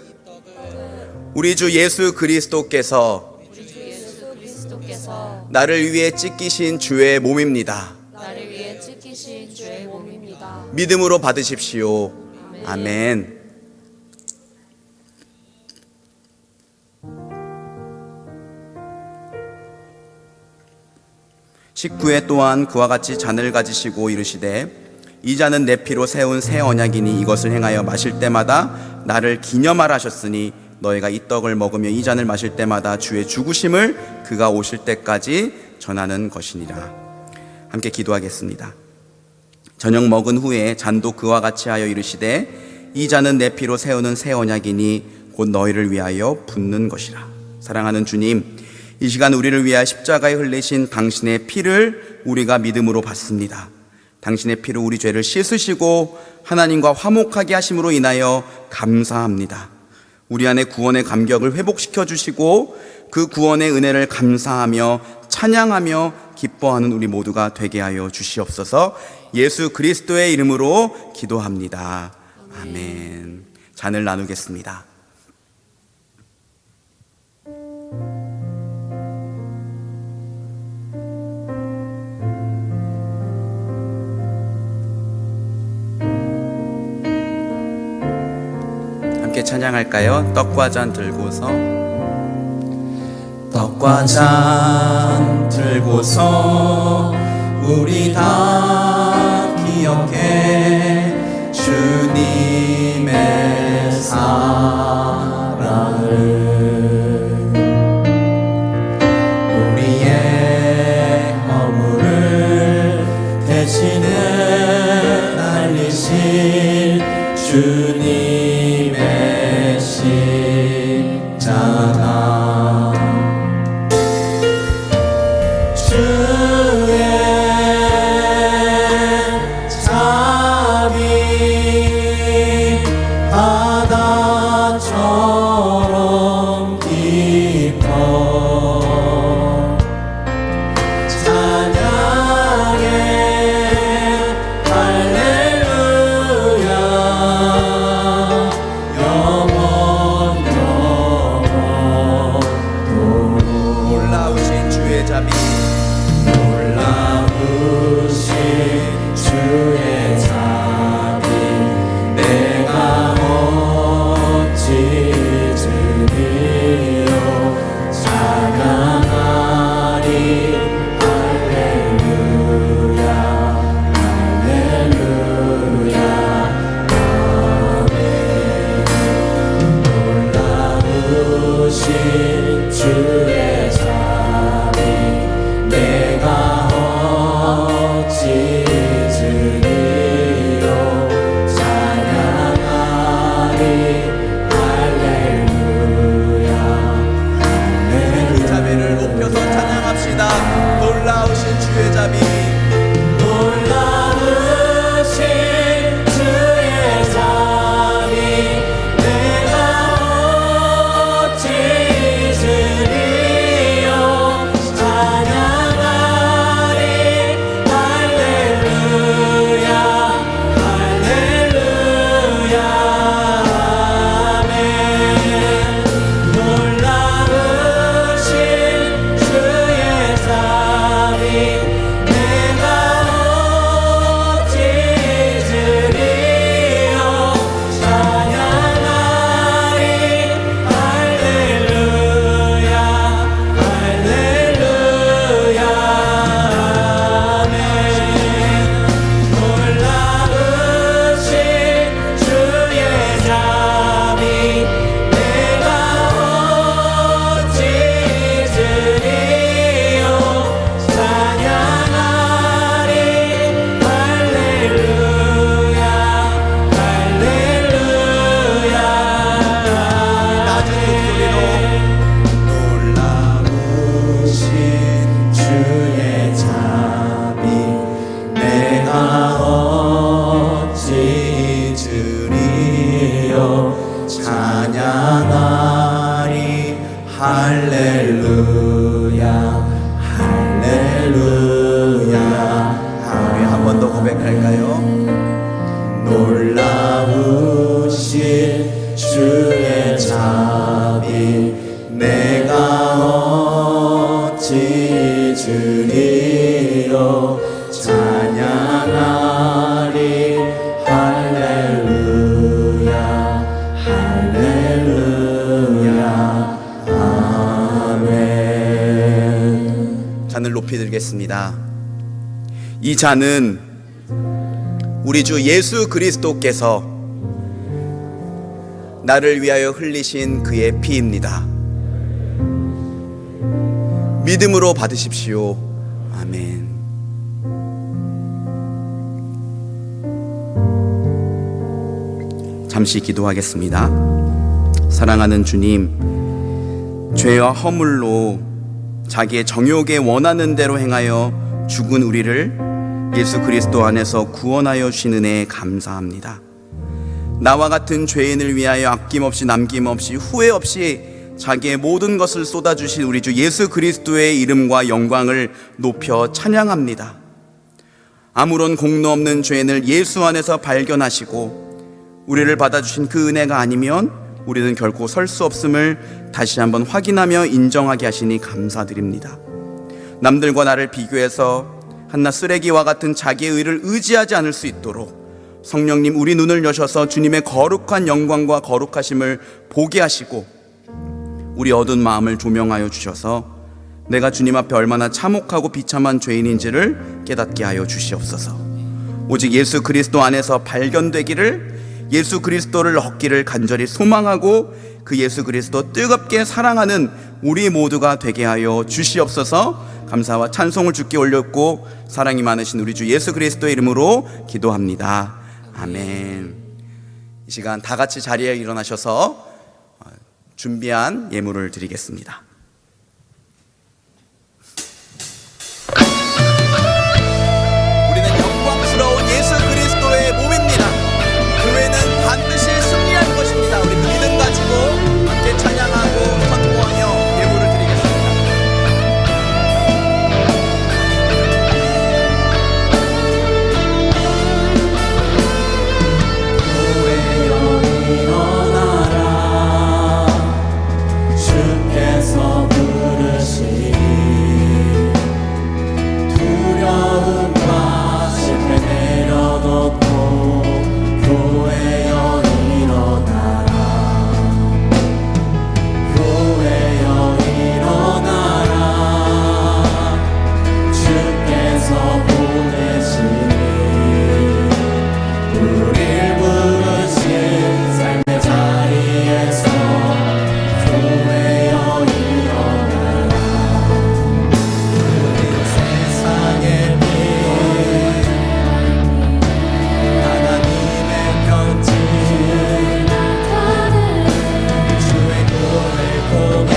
우리 주 예수 그리스도께서 나를 위해 찢기신 주의 몸입니다. 믿음으로 받으십시오. 아멘. (19회) 또한 그와 같이 잔을 가지시고 이르시되 이 잔은 내 피로 세운 새 언약이니 이것을 행하여 마실 때마다 나를 기념하라 하셨으니 너희가 이 떡을 먹으며 이 잔을 마실 때마다 주의 죽으심을 그가 오실 때까지 전하는 것이니라. 함께 기도하겠습니다. 저녁 먹은 후에 잔도 그와 같이 하여 이르시되 이 잔은 내 피로 세우는 새 언약이니 곧 너희를 위하여 붓는 것이라. 사랑하는 주님, 이 시간 우리를 위하여 십자가에 흘리신 당신의 피를 우리가 믿음으로 받습니다. 당신의 피로 우리 죄를 씻으시고 하나님과 화목하게 하심으로 인하여 감사합니다. 우리 안에 구원의 감격을 회복시켜 주시고 그 구원의 은혜를 감사하며 찬양하며 기뻐하는 우리 모두가 되게 하여 주시옵소서. 예수 그리스도의 이름으로 기도합니다. 아멘. 잔을 나누겠습니다. 함께 찬양할까요? 떡과 잔 들고서 떡과 잔 들고서 우리 다 기억해 주님의 사랑을 우리의 허물을 대신에 달리신 주님의 십자가 주의 자비 바다처럼 깊어 찬양해 할렐루야 영원 놀라우신 주의 자비 놀라우신 주의 자비 내가 어찌 드리오 찬양하리 할렐루야 할렐루야 아멘 놀라우신 주의 자비 내가 어찌 드리오 찬양하리 할렐루야 그 자비를 높여서 찬양합시다. 놀라우신 주의 자비 놀라우신 주의 자비 내가 어찌 할렐루야 할렐루야. 우리 한 번 더 고백할까요? 놀라우신 주의 자비 내가 어찌 주리요 찬양하리 할렐루야 할렐루야 아멘. 잔을 높이 들겠습니다. 이 잔은 우리 주 예수 그리스도께서 나를 위하여 흘리신 그의 피입니다. 믿음으로 받으십시오. 아멘. 잠시 기도하겠습니다. 사랑하는 주님, 죄와 허물로 자기의 정욕에 원하는 대로 행하여 죽은 우리를 예수 그리스도 안에서 구원하여 주신 은혜에 감사합니다. 나와 같은 죄인을 위하여 아낌없이 남김없이 후회 없이 자기의 모든 것을 쏟아주신 우리 주 예수 그리스도의 이름과 영광을 높여 찬양합니다. 아무런 공로 없는 죄인을 예수 안에서 발견하시고 우리를 받아주신 그 은혜가 아니면 우리는 결코 설 수 없음을 다시 한번 확인하며 인정하게 하시니 감사드립니다. 남들과 나를 비교해서 한낱 쓰레기와 같은 자기의 의를 의지하지 않을 수 있도록 성령님 우리 눈을 여셔서 주님의 거룩한 영광과 거룩하심을 보게 하시고 우리 어두운 마음을 조명하여 주셔서 내가 주님 앞에 얼마나 참혹하고 비참한 죄인인지를 깨닫게 하여 주시옵소서. 오직 예수 그리스도 안에서 발견되기를, 예수 그리스도를 얻기를 간절히 소망하고 그 예수 그리스도 뜨겁게 사랑하는 우리 모두가 되게 하여 주시옵소서. 감사와 찬송을 주께 올렸고 사랑이 많으신 우리 주 예수 그리스도의 이름으로 기도합니다. 아멘. 이 시간 다 같이 자리에 일어나셔서 준비한 예물을 드리겠습니다. 우리는 영광스러운 예수 그리스도의 몸입니다. 교회는 반드시 승리할 것입니다. 우리 믿음 가지고 함께 찬양하고 선포하며 예물을 드리겠습니다. 교회여 일어나라 주께서 부르시니 두려움과 실패 내려놓고 교회여 일어나라 교회여 일어나라 주께서 보내시니 우릴 부르신 삶의 자리에서 교회여 일어나라 우린 세상의 빛 하나님의 편지 주의 꿈을 통해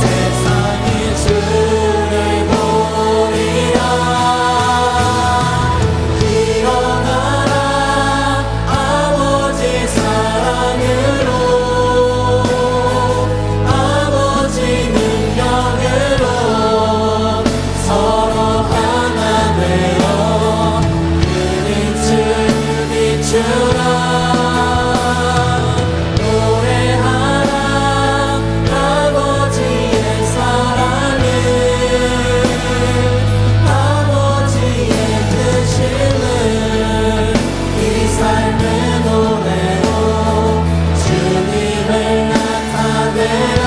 세상이 주를 보리라 일어나라 아버지 사랑으로 아버지 능력으로 서로 하나 되어 그 빛을 비추라 노래하라 아버지의 사랑을 아버지의 뜻임을 이 삶의 노래로 주님을 나타내라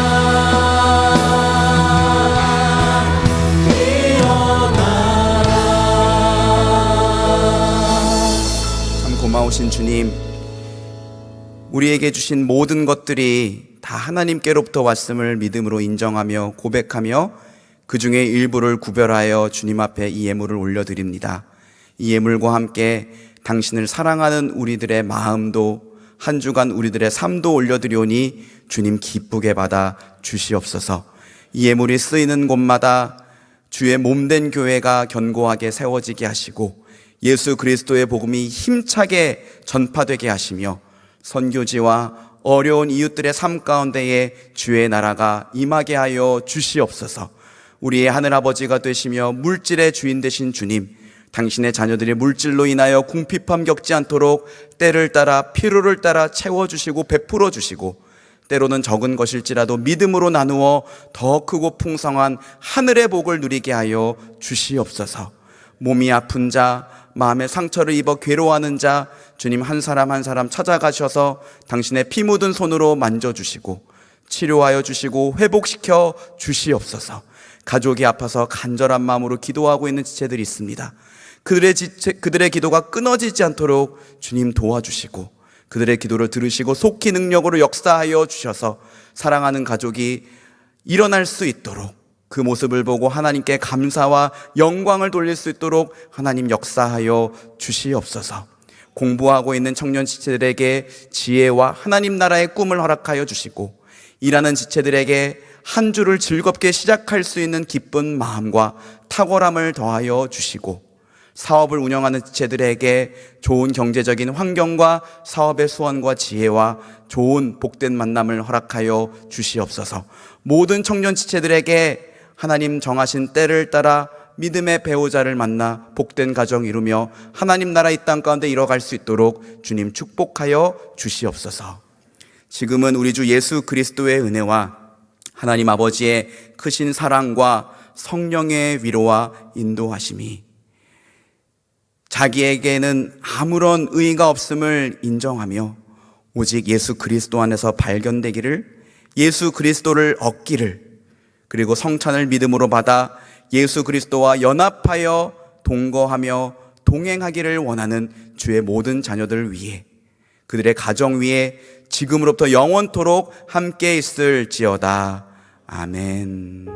일어나라 참 고마우신 주님, 우리에게 주신 모든 것들이 다 하나님께로부터 왔음을 믿음으로 인정하며 고백하며 그 중에 일부를 구별하여 주님 앞에 이 예물을 올려드립니다. 이 예물과 함께 당신을 사랑하는 우리들의 마음도 한 주간 우리들의 삶도 올려드리오니 주님 기쁘게 받아 주시옵소서. 이 예물이 쓰이는 곳마다 주의 몸된 교회가 견고하게 세워지게 하시고 예수 그리스도의 복음이 힘차게 전파되게 하시며 선교지와 어려운 이웃들의 삶 가운데에 주의 나라가 임하게 하여 주시옵소서. 우리의 하늘아버지가 되시며 물질의 주인 되신 주님, 당신의 자녀들이 물질로 인하여 궁핍함 겪지 않도록 때를 따라 필요를 따라 채워주시고 베풀어 주시고, 때로는 적은 것일지라도 믿음으로 나누어 더 크고 풍성한 하늘의 복을 누리게 하여 주시옵소서. 몸이 아픈 자, 마음의 상처를 입어 괴로워하는 자, 주님 한 사람 한 사람 찾아가셔서 당신의 피 묻은 손으로 만져주시고 치료하여 주시고 회복시켜 주시옵소서. 가족이 아파서 간절한 마음으로 기도하고 있는 지체들이 있습니다. 그들의 기도가 끊어지지 않도록 주님 도와주시고, 그들의 기도를 들으시고 속히 능력으로 역사하여 주셔서 사랑하는 가족이 일어날 수 있도록, 그 모습을 보고 하나님께 감사와 영광을 돌릴 수 있도록 하나님 역사하여 주시옵소서. 공부하고 있는 청년 지체들에게 지혜와 하나님 나라의 꿈을 허락하여 주시고, 일하는 지체들에게 한 주를 즐겁게 시작할 수 있는 기쁜 마음과 탁월함을 더하여 주시고, 사업을 운영하는 지체들에게 좋은 경제적인 환경과 사업의 수완과 지혜와 좋은 복된 만남을 허락하여 주시옵소서. 모든 청년 지체들에게 하나님 정하신 때를 따라 믿음의 배우자를 만나 복된 가정 이루며 하나님 나라 이 땅 가운데 이뤄갈 수 있도록 주님 축복하여 주시옵소서. 지금은 우리 주 예수 그리스도의 은혜와 하나님 아버지의 크신 사랑과 성령의 위로와 인도하심이 자기에게는 아무런 의의가 없음을 인정하며 오직 예수 그리스도 안에서 발견되기를, 예수 그리스도를 얻기를, 그리고 성찬을 믿음으로 받아 예수 그리스도와 연합하여 동거하며 동행하기를 원하는 주의 모든 자녀들 위해, 그들의 가정 위에 지금으로부터 영원토록 함께 있을지어다. 아멘.